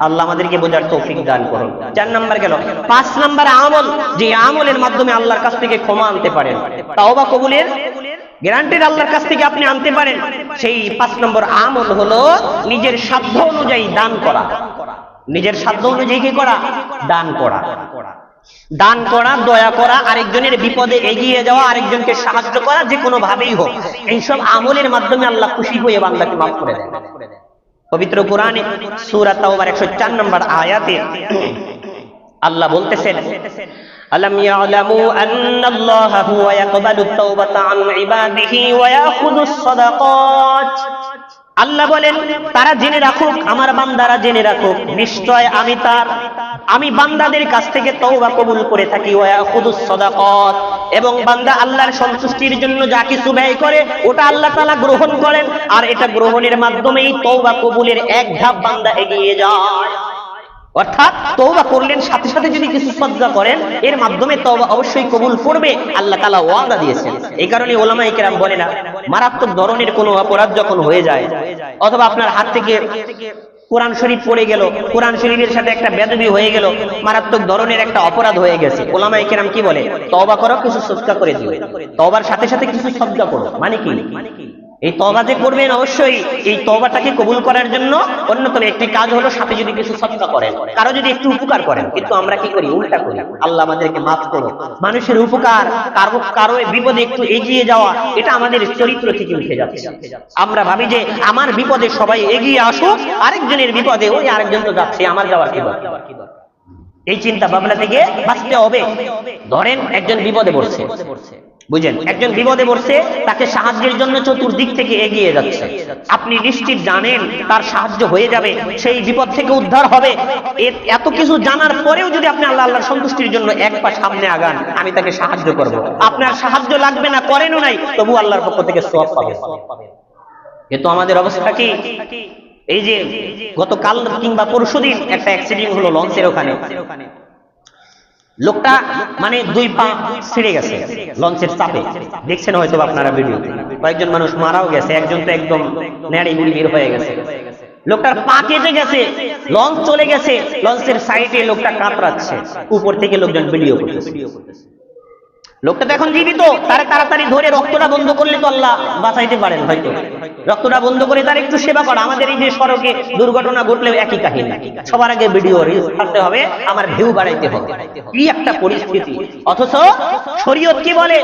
আল্লাহ আমাদেরকে বোঝার তৌফিক দান করুন। 4 নাম্বার গেল। 5 নাম্বার আমল, যে আমলের মাধ্যমে আল্লাহর কাছ থেকে ক্ষমা আনতে পারেন, তাওবা কবুলের গ্যারান্টেড আল্লাহর কাছ থেকে আপনি আনতে পারেন। সেই 5 নম্বর আমল হলো নিজের সাধ্য অনুযায়ী দান করা। নিজের সাধ্য অনুযায়ী কি করা? দান করা। দান করা, দয়া করা, আরেকজনের বিপদে এগিয়ে যাওয়া, আরেকজনকে সাহায্য করা, যে কোনো ভাবেই হোক, এইসব আমলের মাধ্যমে আল্লাহ খুশি হয়ে বান্দাকে মাফ করে দেন। পবিত্র কোরআনে সূরা তাওবার 104 নম্বর আয়াতে আল্লাহ বলতেছেন, আলাম ইয়ালামু আন্নাল্লাহা হুয়া ইয়াকবালুত তাওবাতা আন ইবাদিহি ওয়া ইয়াখুযুস সাদাকাত। আল্লাহ বলেন, তারা জেনে রাখুক, আমার বান্দারা জেনে রাখুক, নিশ্চয় আমি বান্দাদের কাছ থেকে তওবা কবুল করে থাকি। ওয়া ইয়াখুযুস সাদাকাত, এবং বান্দা আল্লাহর সন্তুষ্টির জন্য যা কিছু ব্যয় করে ওটা আল্লাহ তাআলা গ্রহণ করেন, আর এটা গ্রহণের মাধ্যমেই তওবা কবুলের এক ধাপ বান্দা এগিয়ে যায়। অর্থাৎ তওবা করলেন, সাথে সাথে যদি কিছু সদকা করেন, এর মাধ্যমে তওবা অবশ্যই কবুল করবে, আল্লাহ তাআলা ওয়াদা দিয়েছেন। এই কারণে উলামায়ে কেরাম বলে না, মারাত্মক ধরনের কোনো অপরাধ যখন হয়ে যায়, অথবা আপনার হাত থেকে কোরআন শরীফ পড়ে গেল, কোরআন শরীফের সাথে একটা বেদবি হয়ে গেল, মারাত্মক ধরনের একটা অপরাধ হয়ে গেছে, উলামায়ে কেরাম কি বলে? তওবা করো, কিছু সদকা করে দিও। তওবার সাথে সাথে কিছু সদকা করো মানে কি? এই তওবা যে করবেন, অবশ্যই এই তওবাটাকে কবুল করার জন্য অন্যতম একটি কাজ হলো সাথে যদি কিছু সদকা করেন, কারো যদি একটু উপকার করেন। কিন্তু আমরা কি করি? উল্টা করি। আল্লাহ আমাদেরকে মাফ করো। মানুষের উপকার, কারো বিপদে একটু এগিয়ে যাওয়া, এটা আমাদের চরিত্র থেকে উঠে যাচ্ছে। আমরা ভাবি যে আমার বিপদে সবাই এগিয়ে আসুক, আরেকজনের বিপদে ওই আরেকজন তো যাচ্ছে, আমার যাওয়ার কি দরকার? এই চিন্তা ভাবনা থেকে বাঁচতে হবে। ধরেন একজন বিপদে পড়ছে, বুঝেন, একজন বিপদে পড়ছে, তাকে সাহায্যের জন্য চতুর্দিক থেকে এগিয়ে যাচ্ছে, আপনি নিশ্চিত জানেন তার সাহায্য হয়ে যাবে, সেই বিপদ থেকে উদ্ধার হবে। এত কিছু জানার পরেও যদি আপনি আল্লাহর সন্তুষ্টির জন্য এক পা সামনে আগান, আমি তাকে সাহায্য করব, আপনার সাহায্য লাগবে না, করেনও নাই, তবু আল্লাহর পক্ষ থেকে সওয়াব পাবেন। কিন্তু আমাদের অবস্থা কি? এই যে গতকাল কিংবা পরশুদিন একটা অ্যাক্সিডেন্ট হলো লঞ্চের ওখানে, লোকটা মানে 2 পা ছিঁড়ে গেছে লঞ্চের চাপে, দেখছেন হয়তো আপনারা ভিডিও। কয়েকজন মানুষ মারাও গেছে, একজন তো একদম নেড়ে গুড়ির হয়ে গেছে। লোকটার পা কেটে গেছে, লঞ্চ চলে গেছে, লঞ্চের সাইডে লোকটা কাতরাচ্ছে, উপর থেকে লোকজন ভিডিও করতেছে। লোকটা তো এখন জীবিত, তার তাড়াতাড়ি ধরে রক্তটা বন্ধ করলে তো আল্লাহ বাঁচাইতে পারেন হয়তো। রক্তটা বন্ধ করে তার একটু সেবা করা। আমাদের এই যে সড়কে দুর্ঘটনা ঘটলেও একই কাহিনী, সবার আগে ভিডিও রিলস ছাড়তে হবে, আমার ভিউ বাড়াইতে হবে, কি একটা পরিস্থিতি। অথচ শরীয়ত কি বলে?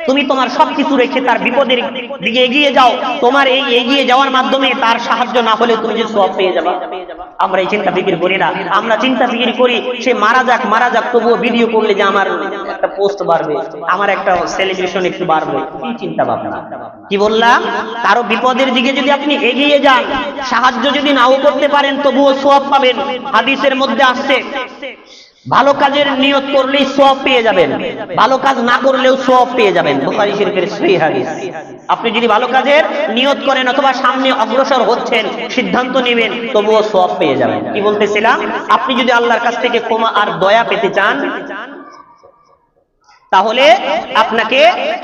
তুমি তোমার সবকিছু রেখে তার বিপদের দিকে এগিয়ে যাও, তোমার এই এগিয়ে যাওয়ার মাধ্যমে তার সাহায্য না হলে তুমি যে সওয়াব পেয়ে যাবে। আমরা এই চিন্তা ফিকির করি না। আমরা চিন্তা ফিকির করি সে মারা যাক তবুও ভিডিও করলে যে আমার একটা পোস্ট বাড়বে, আমার একটা সেলিব্রেশন একটু বাড়বে, কি চিন্তা ভাবনা। কি বললাম? কারো বিপদের দিকে যদি আপনি এগিয়ে যান, সাহায্য যদি নাও করতে পারেন তবুও সওয়াব পাবেন। হাদিসের মধ্যে আসছে, ভালো কাজের নিয়ত করলেই সওয়াব পেয়ে যাবেন, ভালো কাজ না করলেও সওয়াব পেয়ে যাবেন। বুখারী শরীফের সহিহ হাদিস। আপনি যদি ভালো কাজের নিয়ত করেন অথবা সামনে অগ্রসর হচ্ছেন, সিদ্ধান্ত নেবেন, তবুও সওয়াব পেয়ে যাবেন। কি বলতেছিলাম? আপনি যদি আল্লাহর কাছ থেকে ক্ষমা আর দয়া পেতে চান, তাহলে আপনাকে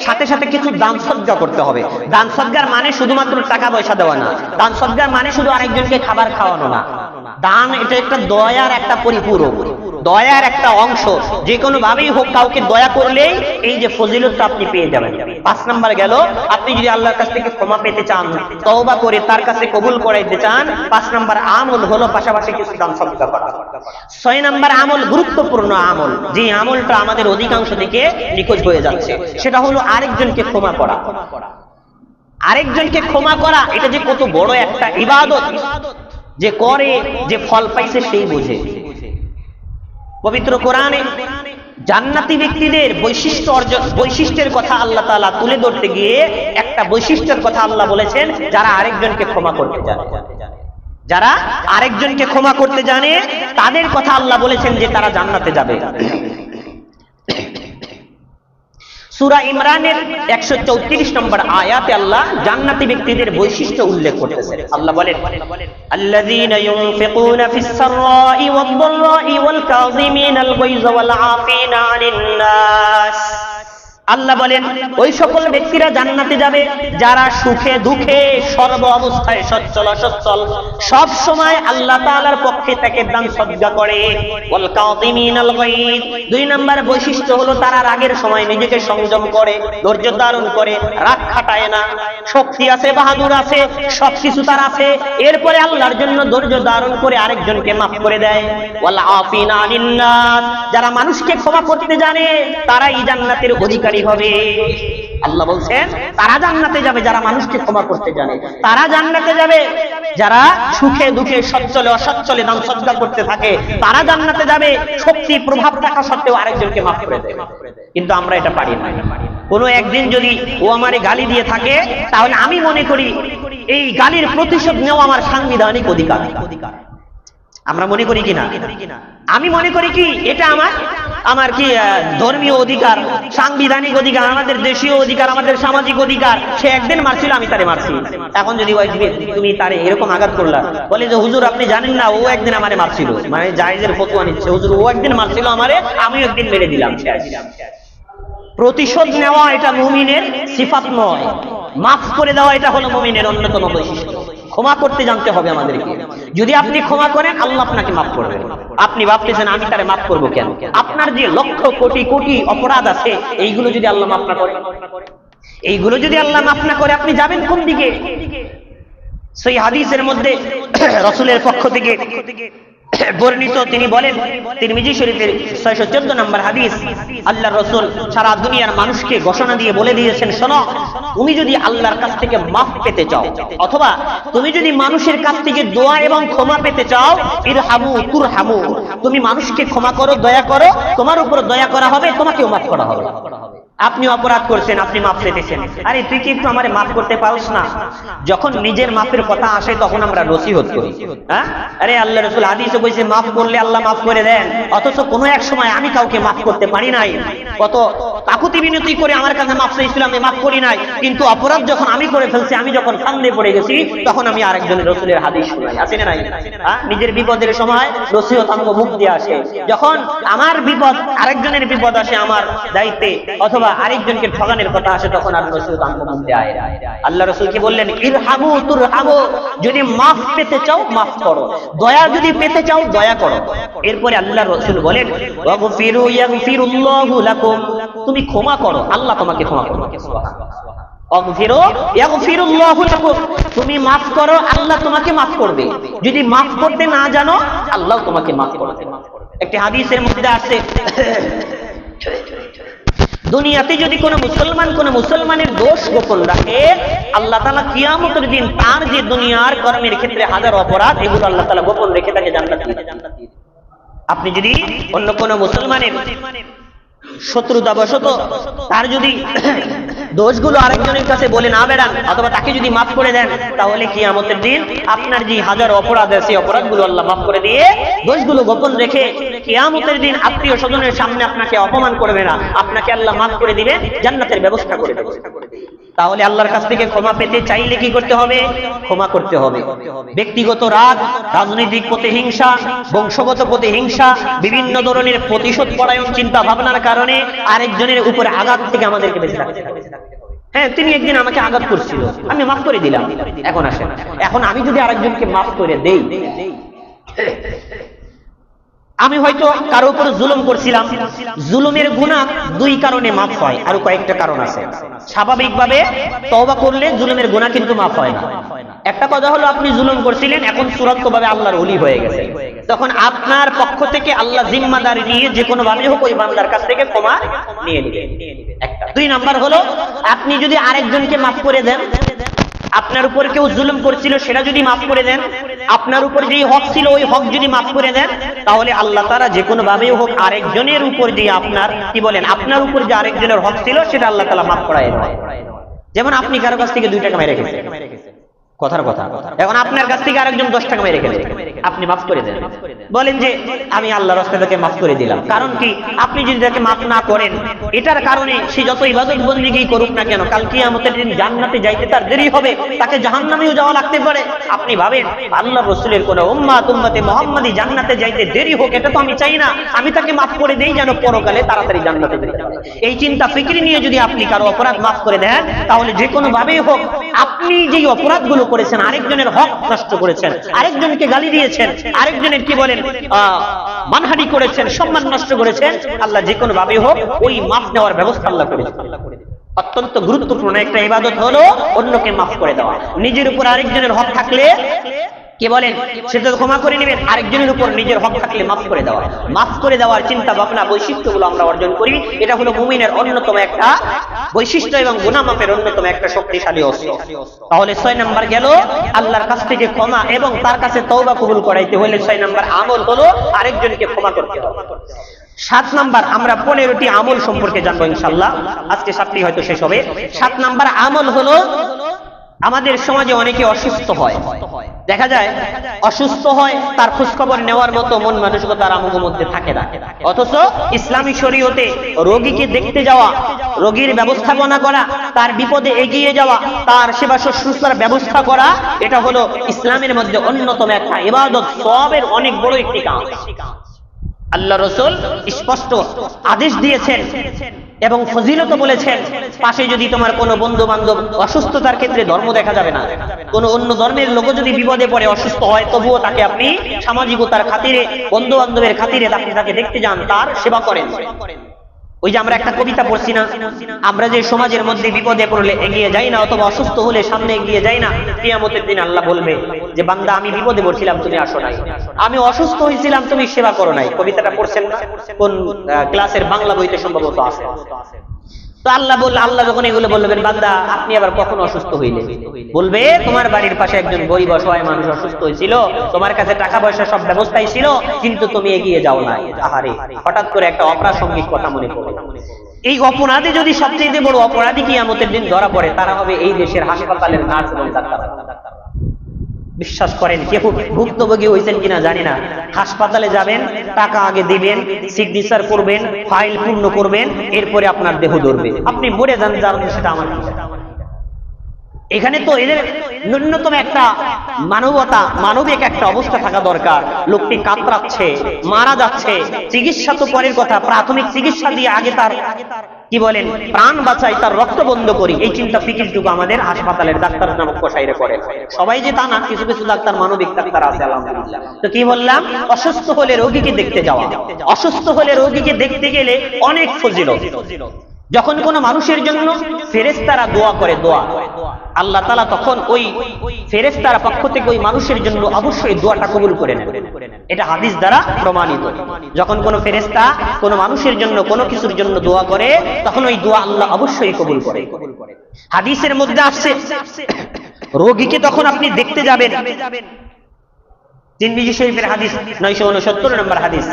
সাথে সাথে কিছু দান সদকা করতে হবে। দান সদকার মানে শুধুমাত্র টাকা পয়সা দেওয়া না, দান সদকার মানে শুধু আরেকজনকে খাবার খাওয়ানো না। দান এটা একটা দয়ার একটা পরিপূরক, দয়ার একটা অংশ। যে কোনো ভাবেই হোক কাউকে দয়া করলেই এই যে ফজিলতটা আপনি পেয়ে যাবেন। 5 নাম্বার গেল, আপনি যদি আল্লাহর কাছ থেকে ক্ষমা পেতে চান, তওবা করে তার কাছে কবুল করাইতে চান, 5 নাম্বার আমল হলো পাশাপাশি কিছু দান সদকা করা। 6 নাম্বার আমল, গুরুত্বপূর্ণ আমল, যে আমলটা আমাদের অধিকাংশ থেকে নিখোঁজ হয়ে যাচ্ছে, সেটা হলো আরেকজনকে ক্ষমা করা। আরেকজনকে ক্ষমা করা, এটা যে কত বড় একটা ইবাদত, যে করে যে ফল পাইছে সেই বুঝে। পবিত্র কোরআনে জান্নাতি ব্যক্তিদের বৈশিষ্ট্যের কথা আল্লাহ তাআলা তুলে ধরতে গিয়ে একটা বৈশিষ্ট্যের কথা আল্লাহ বলেছেন, যারা আরেকজনকে ক্ষমা করতে জানে, যারা আরেকজনকে ক্ষমা করতে জানে, তাদের কথা আল্লাহ বলেছেন যে তারা জান্নাতে যাবে। সূরা ইমরানের 134 নম্বর আয়াতে আল্লাহ জান্নাতি ব্যক্তিদের বৈশিষ্ট্য উল্লেখ করতেছেন। আল্লাহ বলেন, আল্লাযীনা ইউনফিকুনা ফিস সাররাই ওয়াদ দাররাই ওয়াল কাযিমিনাল গায়যা ওয়াল আফিনা আনিন নাস। আল্লাহ বলেন ওই সকল ব্যক্তিরা জান্নাতে যাবে যারা সুখে দুঃখে সর্ব অবস্থায় সচ্ছল অসচ্ছল সব সময় আল্লাহ তাআলার পক্ষে থেকে দান সদকা করে। ওয়াল কাযিমিনাল গায়জ, 2 নম্বর বৈশিষ্ট্য হলো তারা রাগের সময় নিজেকে সংযম করে, ধৈর্য ধারণ করে, রাগ খাটায় না। শক্তি আছে, বাহাদুর আছে, সবকিছু তার আছে, এরপরে আল্লাহর জন্য ধৈর্য ধারণ করে আরেকজনকে মাফ করে দেয়। ওয়াল আফিনা আনিন নাস, যারা মানুষকে ক্ষমা করতে জানে তারাই জান্নাতের অধিকারী হবে। আল্লাহ বলছেন তারা জান্নাতে যাবে যারা মানুষকে ক্ষমা করতে জানে, তারা জান্নাতে যাবে যারা সুখে দুঃখে সচ্ছলে অসচ্ছলে দান সদকা করতে থাকে, তারা জান্নাতে যাবে শক্তি প্রভাব থাকা সত্ত্বেও আরেকজনকে মাফ করে দেবে। কিন্তু আমরা এটা পারি না। কোনো একদিন যদি ও আমারে গালি দিয়ে থাকে তাহলে আমি মনে করি এই গালির প্রতিশোধ নেওয়া আমার সাংবিধানিক অধিকার। আমরা মনে করি কিনা? আমি মনে করি কি এটা আমার কি ধর্মীয় অধিকার, সাংবিধানিক অধিকার, আমাদের দেশীয় অধিকার, আমাদের সামাজিক অধিকার। সে একদিন মারছিল, আমি তারে মারছি। এখন যদি তুমি তারে এরকম আঘাত করলা, বলে যে হুজুর আপনি জানেন না ও একদিন আমারে মারছিল, মানে জায়েজের ফতোয়া নিচ্ছে, হুজুর ও একদিন মারছিল আমারে, আমিও একদিন মেরে দিলাম। প্রতিশোধ নেওয়া এটা মুমিনের সিফাত নয়, মাফ করে দেওয়া এটা হলো মুমিনের অন্যতম বৈশিষ্ট্য। ক্ষমা করতে জানতে হবে আমাদেরকে। যদি আপনি ক্ষমা করেন আল্লাহ আপনাকে মাফ করবেন। আপনি ভাবতেছেন আমি তারে মাফ করবো কেন? আপনার যে লক্ষ কোটি কোটি অপরাধ আছে এইগুলো যদি আল্লাহ মাফ না করে, এইগুলো যদি আল্লাহ মাফ না করে আপনি যাবেন কোন দিকে? সেই হাদিসের মধ্যে রাসূলের পক্ষ থেকে বর্ণিত, তিনি বলেন, তিরমিজি শরীফের 614 নম্বর হাদিস, আল্লাহর রাসূল সারা দুনিয়ার মানুষকে ঘোষণা দিয়ে বলে দিয়েছেন, শোনো, তুমি যদি আল্লাহর কাছ থেকে মাফ পেতে চাও অথবা তুমি যদি মানুষের কাছ থেকে দোয়া এবং ক্ষমা পেতে চাও, ইরহামু তুরহামু, তুমি মানুষকে ক্ষমা করো, দয়া করো, তোমার উপর দয়া করা হবে, তোমাকেও মাফ করা হবে। আপনি অপরাধ করছেন, আপনি মাফ পেতেছেন, আরে তুই কি একটু আমারে মাফ করতে পারোস না? যখন নিজের মাফের কথা আসে তখন আমরা নসিহত করি। হ্যাঁ, আরে আল্লাহ রাসূল হাদিসে বলেছে মাফ করলে আল্লাহ মাফ করে দেন, অথচ কোনো এক সময় আমি কাউকে মাফ করতে পারি নাই, কত কাকুতি বিনতি করে আমার কাছে মাফ চাইছিলাম, আমি মাফ করি নাই, কিন্তু অপরাধ যখন আমি করে ফেলছি, আমি যখন সামনে পড়ে গেছি, তখন আমি আরেকজনের রাসূলের হাদিস শুনাই। আছে না নাই? নিজের বিপদের সময় নসিহত আমগো মুখ দিয়ে আসে, যখন আমার বিপদ আরেকজনের বিপদ আসে আমার দায়িত্বে, অথবা আরেকজনকে ঠগানোর কথা আসে, তখন আর নসিহত আমগো মুখ দিয়ে আয়। আল্লাহ রাসূল কি বললেন? ইরহামু তুরহামু, যদি মাফ পেতে চাও মাফ করো, দয়া যদি পেতে চাও দয়া করো। এরপরে আল্লাহ রাসূল বলেন ওয়াগফিরু ইয়াগফিরুল্লাহু লাকুম, তুমি ক্ষমা করো, আল্লাহ তোমাকে ক্ষমা করবে। ওয়াগফিরু ইয়াগফিরুল্লাহু লাকুম, তুমি মাফ করো, আল্লাহ তোমাকে মাফ করবে। যদি মাফ করতে না জানো আল্লাহ তোমাকে মাফ করবে। একটি হাদিসের মধ্যে আছে, দুনিয়াতে যদি কোনো মুসলমানের দোষ গোপন রাখে, আল্লাহ তাআলা কিয়ামতের দিন তার যে দুনিয়ার কর্মের ক্ষেত্রে হাজার অপরাধ, এগুলো আল্লাহ তাআলা গোপন রেখে তাকে জান্নাত দিবেন। আপনি যদি অন্য কোনো মুসলমানের শত্রুতাবশত তার যদি দোষগুলো আরেকজনের কাছে বলে না বেড়ান অথবা তাকে যদি মাফ করে দেন, তাহলে কিয়ামতের দিন আপনার যে হাজার অপরাধ আছে অপরাধগুলো আল্লাহ মাফ করে দিয়ে দোষগুলো গোপন রেখে কিয়ামতের দিন আত্মীয় স্বজনের সামনে আপনাকে অপমান করবে না, আপনাকে আল্লাহ মাফ করে দিবে, জান্নাতের ব্যবস্থা করে দেবে। তাহলে আল্লাহর কাছ থেকে ক্ষমা পেতে চাইলে কি করতে হবে? ক্ষমা করতে হবে। ব্যক্তিগত রাগ, রাজনৈতিক প্রতিহিংসা, বংশগত প্রতিহিংসা, বিভিন্ন ধরনের প্রতিশোধ পরায়ণ চিন্তা ভাবনার কারণে আরেকজনের উপরে আঘাত থেকে আমাদেরকে বেঁচে থাকতে হবে। হ্যাঁ, তিনি একদিন আমাকে আঘাত করছিল, আমি মাফ করে দিলাম, এখন আসেন, এখন আমি যদি আরেকজনকে মাফ করে দেই, আমি হয়তো কারো উপর জুলুম করছিলাম, জুলুমের গুনাহ 2 কারণে মাফ হয়, আর কয়েকটা কারণ আছে। স্বাভাবিকভাবে তওবা করলে জুলুমের গুনাহ কিন্তু মাফ হয় না। একটা কথা হলো আপনি জুলুম করছিলেন, এখন চূড়ান্তভাবে আল্লাহর ওলি হয়ে গেছে, তখন আপনার পক্ষ থেকে আল্লাহ জিম্মাদারি নিয়ে যে কোনো ভাবে হোক ওই বান্দার কাছ থেকে ক্ষমা নিয়ে নেবেন। একটা। 2 নাম্বার হলো আপনি যদি আরেকজনকে মাফ করে দেন, আপনার উপর কেউ জুলুম করছিল সেটা যদি মাফ করে দেন, আপনার উপর যেই হক ছিল ওই হক যদি মাফ করে দেন, তাহলে আল্লাহ তাআলা যে কোনো ভাবেই হোক আরেকজনের উপর যে আপনার কি বলেন আপনার উপর যে আরেকজনের হক ছিল সেটা আল্লাহ তাআলা মাফ করায় দেয়। যেমন আপনি কারো কাছ থেকে 2 টাকা মেরে গেছেন, কথার কথা, এখন আপনার কাছ থেকে আরেকজন 10 টাকা মেরে গেছে, আপনি মাফ করে দেন। বলেন যে আমি আল্লাহর রাস্তা থেকে মাফ করে দিলাম। কারণ কি? আপনি যদি তাকে মাফ না করেন, এটার কারণে সে যত ইবাদত বন্দেগী করুক না কেন, কাল কিয়ামতের দিন জান্নাতে যাইতে তার দেরি হবে, তাকে জাহান্নামেও যাওয়া লাগতে পারে। আপনি ভাবেন আল্লাহ রাসূলের কোন উম্মতে মুহাম্মাদি জান্নাতে যাইতে দেরি হোক, এটা তো আমি চাই না। আমি তাকে মাফ করে দেই যেন পরকালে তাড়াতাড়ি জান্নাতে যেতে পারে। এই চিন্তা ফিকির নিয়ে যদি আপনি কারো অপরাধ মাফ করে দেন, তাহলে যে কোনো ভাবেই হোক আপনি যেই অপরাধগুলো করেছেন, আরেকজনের হক নষ্ট করেছেন, আরেকজনকে গালি দিয়েছেন, আরেকজনের কি বলেন মানহানি করেছেন, সম্মান নষ্ট করেছেন, আল্লাহ যে কোনো ভাবেই হোক ওই মাফ নেওয়ার ব্যবস্থা আল্লাহ করেছেন। অত্যন্ত গুরুত্বপূর্ণ একটা ইবাদত হলো অন্যকে মাফ করে দেওয়া। নিজের উপর আরেকজনের হক থাকলে কি বলেন সেটা ক্ষমা করে নেবেন, আরেকজনের উপর নিজের হক থাকলে মাফ করে দেওয়া। মাফ করে দেওয়ার চিন্তা ভাবনা বৈশিষ্ট্যগুলো আমরা অর্জন করি। এটা হলো মুমিনের অন্যতম একটা বৈশিষ্ট্য এবং গুনাহ মাফের অন্যতম একটা শক্তিশালী অস্ত্র। তাহলে 6 নাম্বার গেল আল্লাহর কাছ থেকে ক্ষমা এবং তার কাছে তওবা কবুল করাইতে হলে 6 নাম্বার আমল হলো আরেকজনকে ক্ষমা করতে হবে। 7 নাম্বার আমরা 15টি আমল সম্পর্কে জানবো ইনশাআল্লাহ। আজকে 7টি হয়তো শেষ হবে। 7 নাম্বার আমল হলো আমাদের সমাজে অনেকে অসুস্থ হয়, দেখা যায় অসুস্থ হয়, তার খোঁজখবর নেওয়ার মতো মন মানসিকতা আমগোর মধ্যে থাকে না। অথচ ইসলামী শরীয়তে রোগীকে দেখতে যাওয়া, রোগীর ব্যবস্থাপনা করা, তার বিপদে এগিয়ে যাওয়া, তার সেবা শুশ্রূষার ব্যবস্থা করা, এটা হলো ইসলামের মধ্যে অন্যতম একটা ইবাদত, সওয়াবের অনেক বড় একটি কাজ। আল্লাহ রাসূল স্পষ্ট আদেশ দিয়েছেন এবং ফজিলত বলেছেন, পাশে যদি তোমার কোনো বন্ধু বান্ধব অসুস্থতার ক্ষেত্রে ধর্ম দেখা যাবে না, কোনো অন্য ধর্মের লোক যদি বিপদে পড়ে অসুস্থ হয়, তবুও তাকে আপনি সামাজিকতার খাতিরে, বন্ধু বান্ধবের খাতিরে আপনি তাকে দেখতে যান, তার সেবা করেন। ওই যে আমরা একটা কবিতা পড়ছি না, আমরা যে সমাজের মধ্যে বিপদে পড়লে এগিয়ে যাই না, অথবা অসুস্থ হলে সামনে এগিয়ে যাই না, কিয়ামতের দিন আল্লাহ বলবে যে বান্দা আমি বিপদে পড়ছিলাম তুমি আসো নাই, আমি অসুস্থ হয়েছিলাম তুমি সেবা করো নাই। কবিতাটা পড়ছেন না? কোন ক্লাসের বাংলা বইতে সম্ভবত আছে। তো আল্লাহ যখন এগুলো বলবেন, বান্দা আপনি আবার কখন অসুস্থ হইলে? বলবে তোমার বাড়ির পাশে একজন গরিব অসহায় মানুষ অসুস্থ হয়েছিল, তোমার কাছে টাকা পয়সা সব ব্যবস্থাই ছিল, কিন্তু তুমি এগিয়ে যাও নাই। আহারে, হঠাৎ করে একটা অপ্রাসঙ্গিক কথা মনে পড়ে। এই অপরাধী যদি সবচেয়ে বড় অপরাধী কিয়ামতের দিন ধরা পড়ে, তারা হবে এই দেশের হাসপাতালের নার্স এবং ডাক্তার। বিশ্বাস করেন, কেউ ভুক্তভোগী হয়েছেন কিনা জানি না, হাসপাতালে যাবেন, টাকা আগে দিবেন, সিগনেচার করবেন, ফাইল পূর্ণ করবেন, এরপরে আপনার দেহ ধরবে, আপনি মরে যান, জানেন সেটা আমার কি। এখানে তো এদের ন্যূনতম একটা মানবতা, মানবিক একটা অবস্থা থাকা দরকার। লোকটি কাতরাচ্ছে, মারা যাচ্ছে, চিকিৎসা তো পরের কথা, প্রাথমিক চিকিৎসা দিয়ে আগে তার কি বলেন প্রাণ বাঁচাই, তার রক্ত বন্ধ করি, এই চিন্তা ফিকিরটুকু আমাদের হাসপাতালের ডাক্তার নামক কসাইরে করে। সবাই যে তা না, কিছু কিছু ডাক্তার মানবিক ডাক্তার আছে আলহামদুলিল্লাহ। তো কি বললাম, অসুস্থ হলে রোগীকে দেখতে যাওয়া, অসুস্থ হলে রোগীকে দেখতে গেলে অনেক ফজিলত। যখন কোন মানুষের জন্য ফেরেশতারা দোয়া করে, দোয়া আল্লাহ তাআলা তখন ওই ফেরেশতার পক্ষ থেকে ওই মানুষের জন্য অবশ্যই দোয়াটা কবুল করে নেন। এটা হাদিস দ্বারা প্রমাণিত। যখন কোন ফেরেশতা কোন মানুষের জন্য কোনো কিছুর জন্য দোয়া করে, তখন ওই দোয়া আল্লাহ অবশ্যই কবুল করে। হাদিসের মধ্যে আসছে, রোগীকে তখন আপনি দেখতে যাবেন, তিরমিজি শরীফের হাদিস 969 নম্বর হাদিস,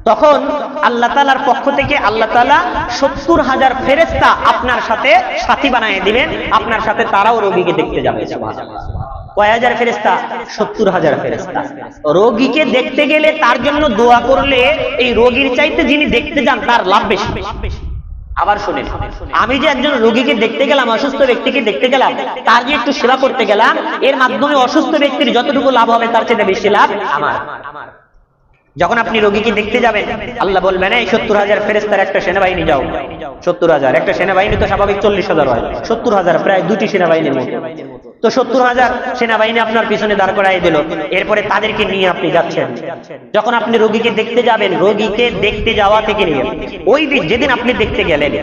তখন আল্লাহ তাআলার পক্ষ থেকে আল্লাহ তাআলা 70,000 ফেরেশতা আপনার সাথে সাথী বানিয়ে দিবেন, আপনার সাথে তারাও রোগীকে দেখতে যাবে। সুবহানাল্লাহ। কয় হাজার ফেরেশতা? 70,000 ফেরেশতা। রোগীকে দেখতে গেলে তার জন্য দোয়া করলে এই রোগীর চাইতে যিনি দেখতে যান তার লাভ বেশি। আবার শুনেন, আমি যে একজন রোগীকে দেখতে গেলাম, অসুস্থ ব্যক্তিকে দেখতে গেলাম, তার যে একটু সেবা করতে গেলাম, এর মাধ্যমে অসুস্থ ব্যক্তির যতটুকু লাভ হবে তার চেয়ে বেশি লাভ আমার। যখন আপনি রোগীকে দেখতে যাবেন, আল্লাহ বলবেন এই 70,000 ফেরেশতার একটা সেনাবাহিনী যাও। 70,000 একটা সেনাবাহিনী তো স্বাভাবিক 40,000 হয়, 70,000 প্রায় দুটি সেনাবাহিনীর মতো। তো 70,000 সেনাবাহিনী আপনার পিছনে দাঁড় করাই দিল, এরপরে তাদেরকে নিয়ে আপনি যাচ্ছেন। যখন আপনি রোগীকে দেখতে যাবেন, রোগীকে দেখতে যাওয়া থেকে নিয়ে ওই দিন যেদিন আপনি দেখতে গেলেন,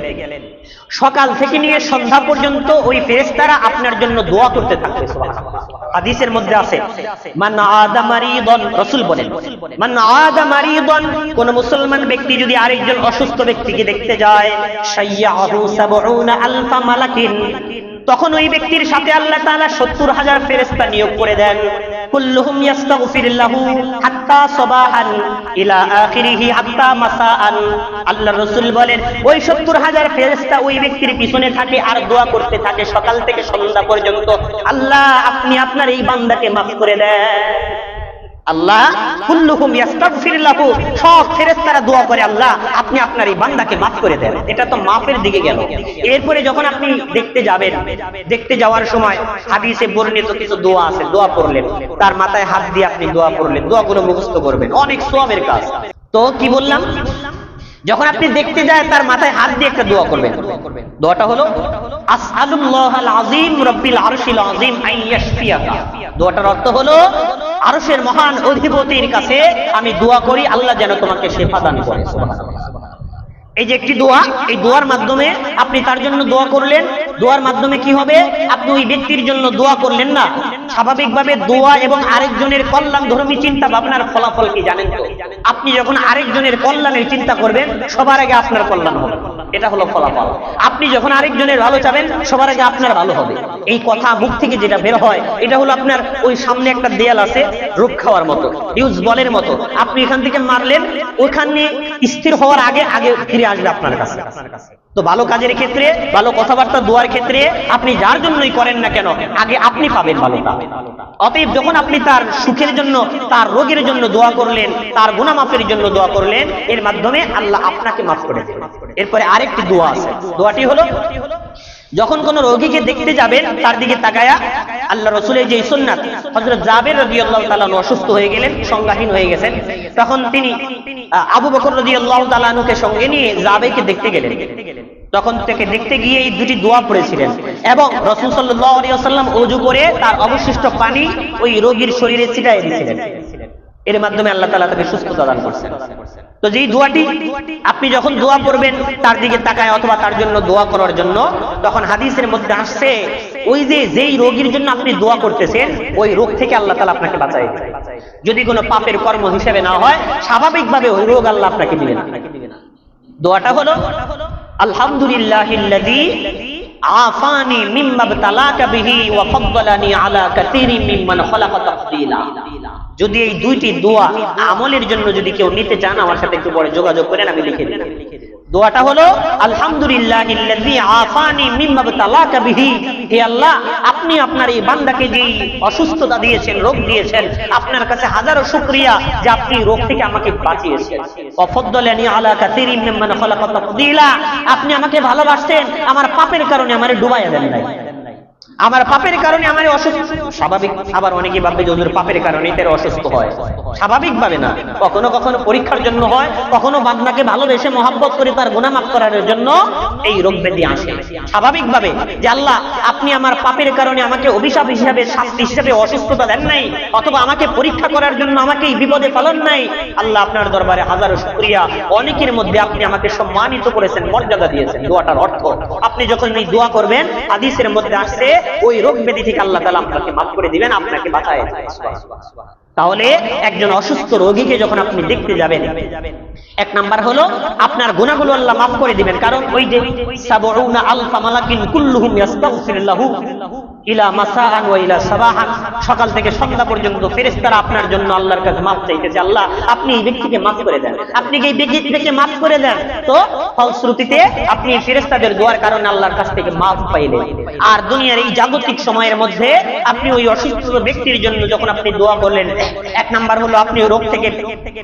সকাল থেকে নিয়ে সন্ধ্যা পর্যন্ত ওই ফেরেশতারা আপনার জন্য দোয়া করতে থাকবে। সুবহানাল্লাহ। হাদিসের মধ্যে আছে, মান আদা মারিদান, রাসূল বলেন, মান আদা মারিদান, কোন মুসলমান ব্যক্তি যদি আরেকজন অসুস্থ ব্যক্তিকে দেখতে যায়, শাইয়াহু 70,000 মালাকিন, তখন ওই ব্যক্তির সাথে আল্লাহ তাআলা 70,000 ফেরেশতা নিয়োগ করে দেন। কুল্লুহুম ইস্তাগফিরুল্লাহু হাত্তা সাবাহান ইলা আখিরিহি হাত্তা মাসাআন। আল্লাহর রাসূল বলেন, ওই 70,000 ফেরেশতা ওই ব্যক্তির পিছনে থাকে আর দোয়া করতে থাকে সকাল থেকে সন্ধ্যা পর্যন্ত, আল্লাহ আপনি আপনার এই বান্দাকে মাফ করে দেন। আল্লাহ কুল্লুহুম ইস্তাগফির লাহু, সব ফেরেশতারা দোয়া করে আল্লাহ আপনি আপনার এই বান্দাকে মাফ করে দেন। এটা তো মাফের দিকে গেল। এরপরে যখন আপনি দেখতে যাবেন, দেখতে যাওয়ার সময় হাদিসে বর্ণিত কিছু দোয়া আছে, দোয়া পড়লেন, তার মাথায় হাত দিয়ে আপনি দোয়া পড়লেন, দোয়াগুলো মুখস্থ করবেন, অনেক সওয়াবের কাজ। তো কি বললাম, যখন আপনি দেখতে যায় তার মাথায় হাত দিয়ে একটা দোয়া করবেন। দোয়াটা হলো আসআলুল্লাহাল আযীম রাব্বিল আরশিল আযীম আন ইয়াশফিয়াকা। দোয়াটার অর্থ হলো আরশের মহান অধিপতির কাছে আমি দোয়া করি আল্লাহ যেন তোমাকে শিফা দান করে। সুবহানাল্লাহ। এই যে একটি দোয়া, এই দোয়ার মাধ্যমে আপনি তার জন্য দোয়া করলেন, দোয়ার মাধ্যমে কি হবে, আপনি ওই ব্যক্তির জন্য দোয়া করলেন না, স্বাভাবিকভাবে দোয়া এবং আরেকজনের কল্যাণ ধর্মী চিন্তা ভাবনার ফলাফল কি জানেন তো? আপনি যখন আরেকজনের কল্যাণের চিন্তা করবেন সবার আগে আপনার কল্যাণ হবে, এটা হলো ফলাফল। আপনি যখন আরেকজনের ভালো চাবেন সবার আগে আপনার ভালো হবে। এই কথা মুখ থেকে যেটা বের হয় এটা হলো আপনার ওই সামনে একটা দেয়াল আছে রোগ খাওয়ার মতো, ইউজ বলের মতো, আপনি এখান থেকে মারলেন, ওখানে স্থির হওয়ার আগে আগে ফিরে আসবে আপনার কাছে। তো ভালো কাজের ক্ষেত্রে, ভালো কথাবার্তা দোয়ার ক্ষেত্রে আপনি যার জন্যই করেন না কেন আগে আপনি পাবেন ভালোটা। অতএব যখন আপনি তার সুখের জন্য, তার রোগের জন্য দোয়া করলেন, তার গুনাহ মাফের জন্য দোয়া করলেন, এর মাধ্যমে আল্লাহ আপনাকে মাফ করে দেবেন। এরপরে আরেকটি দোয়া আছে, দোয়াটি হলো যখন কোন রোগীকে দেখতে যাবেন তার দিকে তাকায়া আল্লাহ রাসূলের যে সুন্নাত, হযরত জাবের রাদিয়াল্লাহু তাআলা অসুস্থ হয়ে গেলেন, সংজ্ঞাহীন হয়ে গেছেন, তখন তিনি আবু বকর রাদিয়াল্লাহু তাআলা কে সঙ্গে নিয়ে জাবেরকে দেখতে গেলেন। তখন থেকে দেখতে গিয়ে এই দুটি দোয়া পড়েছিলেন এবং রাসূল সাল্লাল্লাহু আলাইহি ওয়াসাল্লাম ওযু করে তার অবশিষ্ট পানি ওই রোগীর শরীরে ছিটিয়ে দিয়েছিলেন। এর মাধ্যমে আল্লাহ তাআলা তাকে সুস্থতা দান করেছেন। তো যেই দোয়াটি আপনি যখন দোয়া করবেন তার দিকে তাকায় অথবা তার জন্য দোয়া করার জন্য, তখন হাদিসের মধ্যে আসছে ওই যে যেই রোগীর জন্য আপনি দোয়া করতেছেন ওই রোগ থেকে আল্লাহ তাআলা আপনাকে বাঁচায় দিবেন। যদি কোনো পাপের কর্ম হিসেবে না হয় স্বাভাবিকভাবে ওই রোগ আল্লাহ আপনাকে দিবেন। দোয়াটা হলো আলহামদুলিল্লাহিল্লাযী আফানি মিম্মা ইবতালাকা বিহি ওয়া ফাদ্দালানি আলা কাসীরিন মিম্মান খালাকা তাফদীলা। যদি এই দুইটি দোয়া আমলের জন্য যদি কেউ নিতে চান আমার সাথে একটু পরে যোগাযোগ করেন, আমি লিখে দিই। দোয়াটা হলো আলহামদুলিল্লাহিল্লাযী আফানি মিম্মা ইবতালাকা বিহি, হে আল্লাহ আপনি আপনার এই বান্দাকে যে অসুস্থতা দিয়েছেন, রোগ দিয়েছেন, আপনার কাছে হাজারো শুকরিয়া যে আপনি রোগ থেকে আমাকে বাঁচিয়েছেন। ওয়া ফাদ্দালানি আলা কাসীরিন মিম্মান খালাকা তাফদীলা, আপনি আমাকে ভালোবাসেন, আমার পাপের কারণে আমারে ডুবাইয়া দেন নাই, আমার পাপের কারণে আমার অসুস্থ। স্বাভাবিক, আবার অনেকে ভাববে যে ওদের পাপের কারণে তারা অসুস্থ হয়, স্বাভাবিক ভাবে না, কখনো কখনো পরীক্ষার জন্য হয়, কখনো বান্দাকে ভালোবেসে মহব্বত করে তার গুনাহ মাফ করার জন্য এই রোগ ব্যাধি আসে। স্বাভাবিক ভাবে যে আল্লাহ আপনি আমার পাপের কারণে আমাকে অভিশাপ হিসাবে, শাস্তি হিসাবে অসুস্থতা দেন নাই, অথবা আমাকে পরীক্ষা করার জন্য আমাকে এই বিপদে ফেলেন নাই। আল্লাহ আপনার দরবারে হাজারো শুকরিয়া, অনেকের মধ্যে আপনি আমাকে সম্মানিত করেছেন, মর্যাদা দিয়েছেন। দোয়াটার অর্থ আপনি যখন এই দোয়া করবেন হাদিসের মধ্যে আসছে ওই রোগ ব্যাধি থেকে আল্লাহ তাআলা আপনাকে মাফ করে দিবেন, আপনাকে বাঁচায় দিবেন। তাহলে একজন অসুস্থ রোগীকে যখন আপনি দেখতে যাবেন, এক নাম্বার হলো আপনার গুনাহগুলো আল্লাহ মাফ করে দিবেন, কারণ ওই যে ৭০ আলফা মালাকিন কুল্লুহুম ইস্তাগফিরু লাহু ইলা মাসাআন ওয়া ইলা সাবাহান, সকাল থেকে সন্ধ্যা পর্যন্ত ফেরেশতারা আপনার জন্য আল্লাহর কাছে মাফ চাইতেছে, আল্লাহ আপনি এই ব্যক্তিকে মাফ করে দেন, আপনি এই ব্যক্তিকে মাফ করে দেন। তো ফলশ্রুতিতে আপনি ফেরেশতাদের দোয়ার কারণে আল্লাহর কাছ থেকে মাফ পাইলেন। আর দুনিয়ার এই জাগতিক সময়ের মধ্যে আপনি ওই অসুস্থ ব্যক্তির জন্য যখন আপনি দোয়া করলেন, এক নাম্বার হলো আপনি রোগ থেকে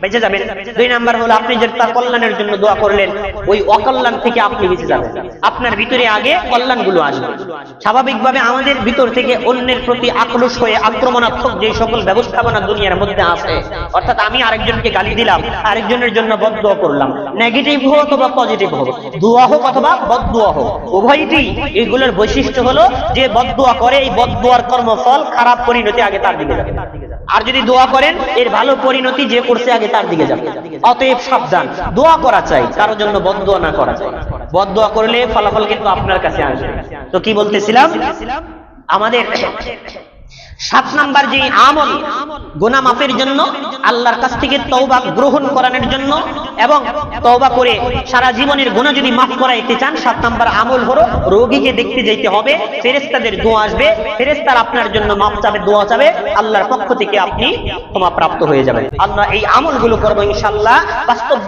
বেঁচে যাবেন, দুই নাম্বার হলো আপনি যে তার কল্যাণের জন্য দোয়া করলেন ওই অকল্যাণ থেকে আপনি বেঁচে যাবেন, আপনার ভিতরে আগে কল্যাণগুলো আসবে। স্বাভাবিকভাবে আমাদের ভিতর থেকে অন্যের প্রতি আক্রোশ হয়ে আক্রমণাত্মক যে সকল ব্যবস্থাপনা দুনিয়ার মধ্যে আছে, অর্থাৎ আমি আরেকজনকে গালি দিলাম, আরেকজনের জন্য বদদোয়া করলাম, নেগেটিভ হোক অথবা পজিটিভ হোক, দোয়া হোক অথবা বদদোয়া হোক, উভয়টি এগুলোর বৈশিষ্ট্য হলো যে বদদোয়া করে এই বদদোয়ার কর্মফল খারাপ পরিণতি আগে তার দিকে যাবে, আর যদি দোয়া করেন এর ভালো পরিণতি যে করছে আগে তার দিকে যাবে। অতএব সাবধান, দোয়া করা চাই, কারোর জন্য বদদোয়া না করা চাই। বদদোয়া করলে ফলাফল কিন্তু আপনার কাছে আসবে। তো কি বলতেছিলাম, আমাদের ৭ নাম্বার যে আমল গুনাহ মাফের জন্য, আল্লাহর কাছ থেকে তওবা গ্রহণ করানোর জন্য এবং তওবা করে সারা জীবনের গুনাহ যদি মাফ করাইতে চান, ৭ নাম্বার আমল হলো রোগীকে দেখতে যেতে হবে, ফেরেশতাদের দোয়া আসবে, ফেরেশতারা আপনার জন্য মাফ চাবে, দোয়া চাবে, আল্লাহর পক্ষ থেকে আপনি ক্ষমা প্রাপ্ত হয়ে যাবেন। আমরা এই আমলগুলো করব ইনশাআল্লাহ। বাস্তব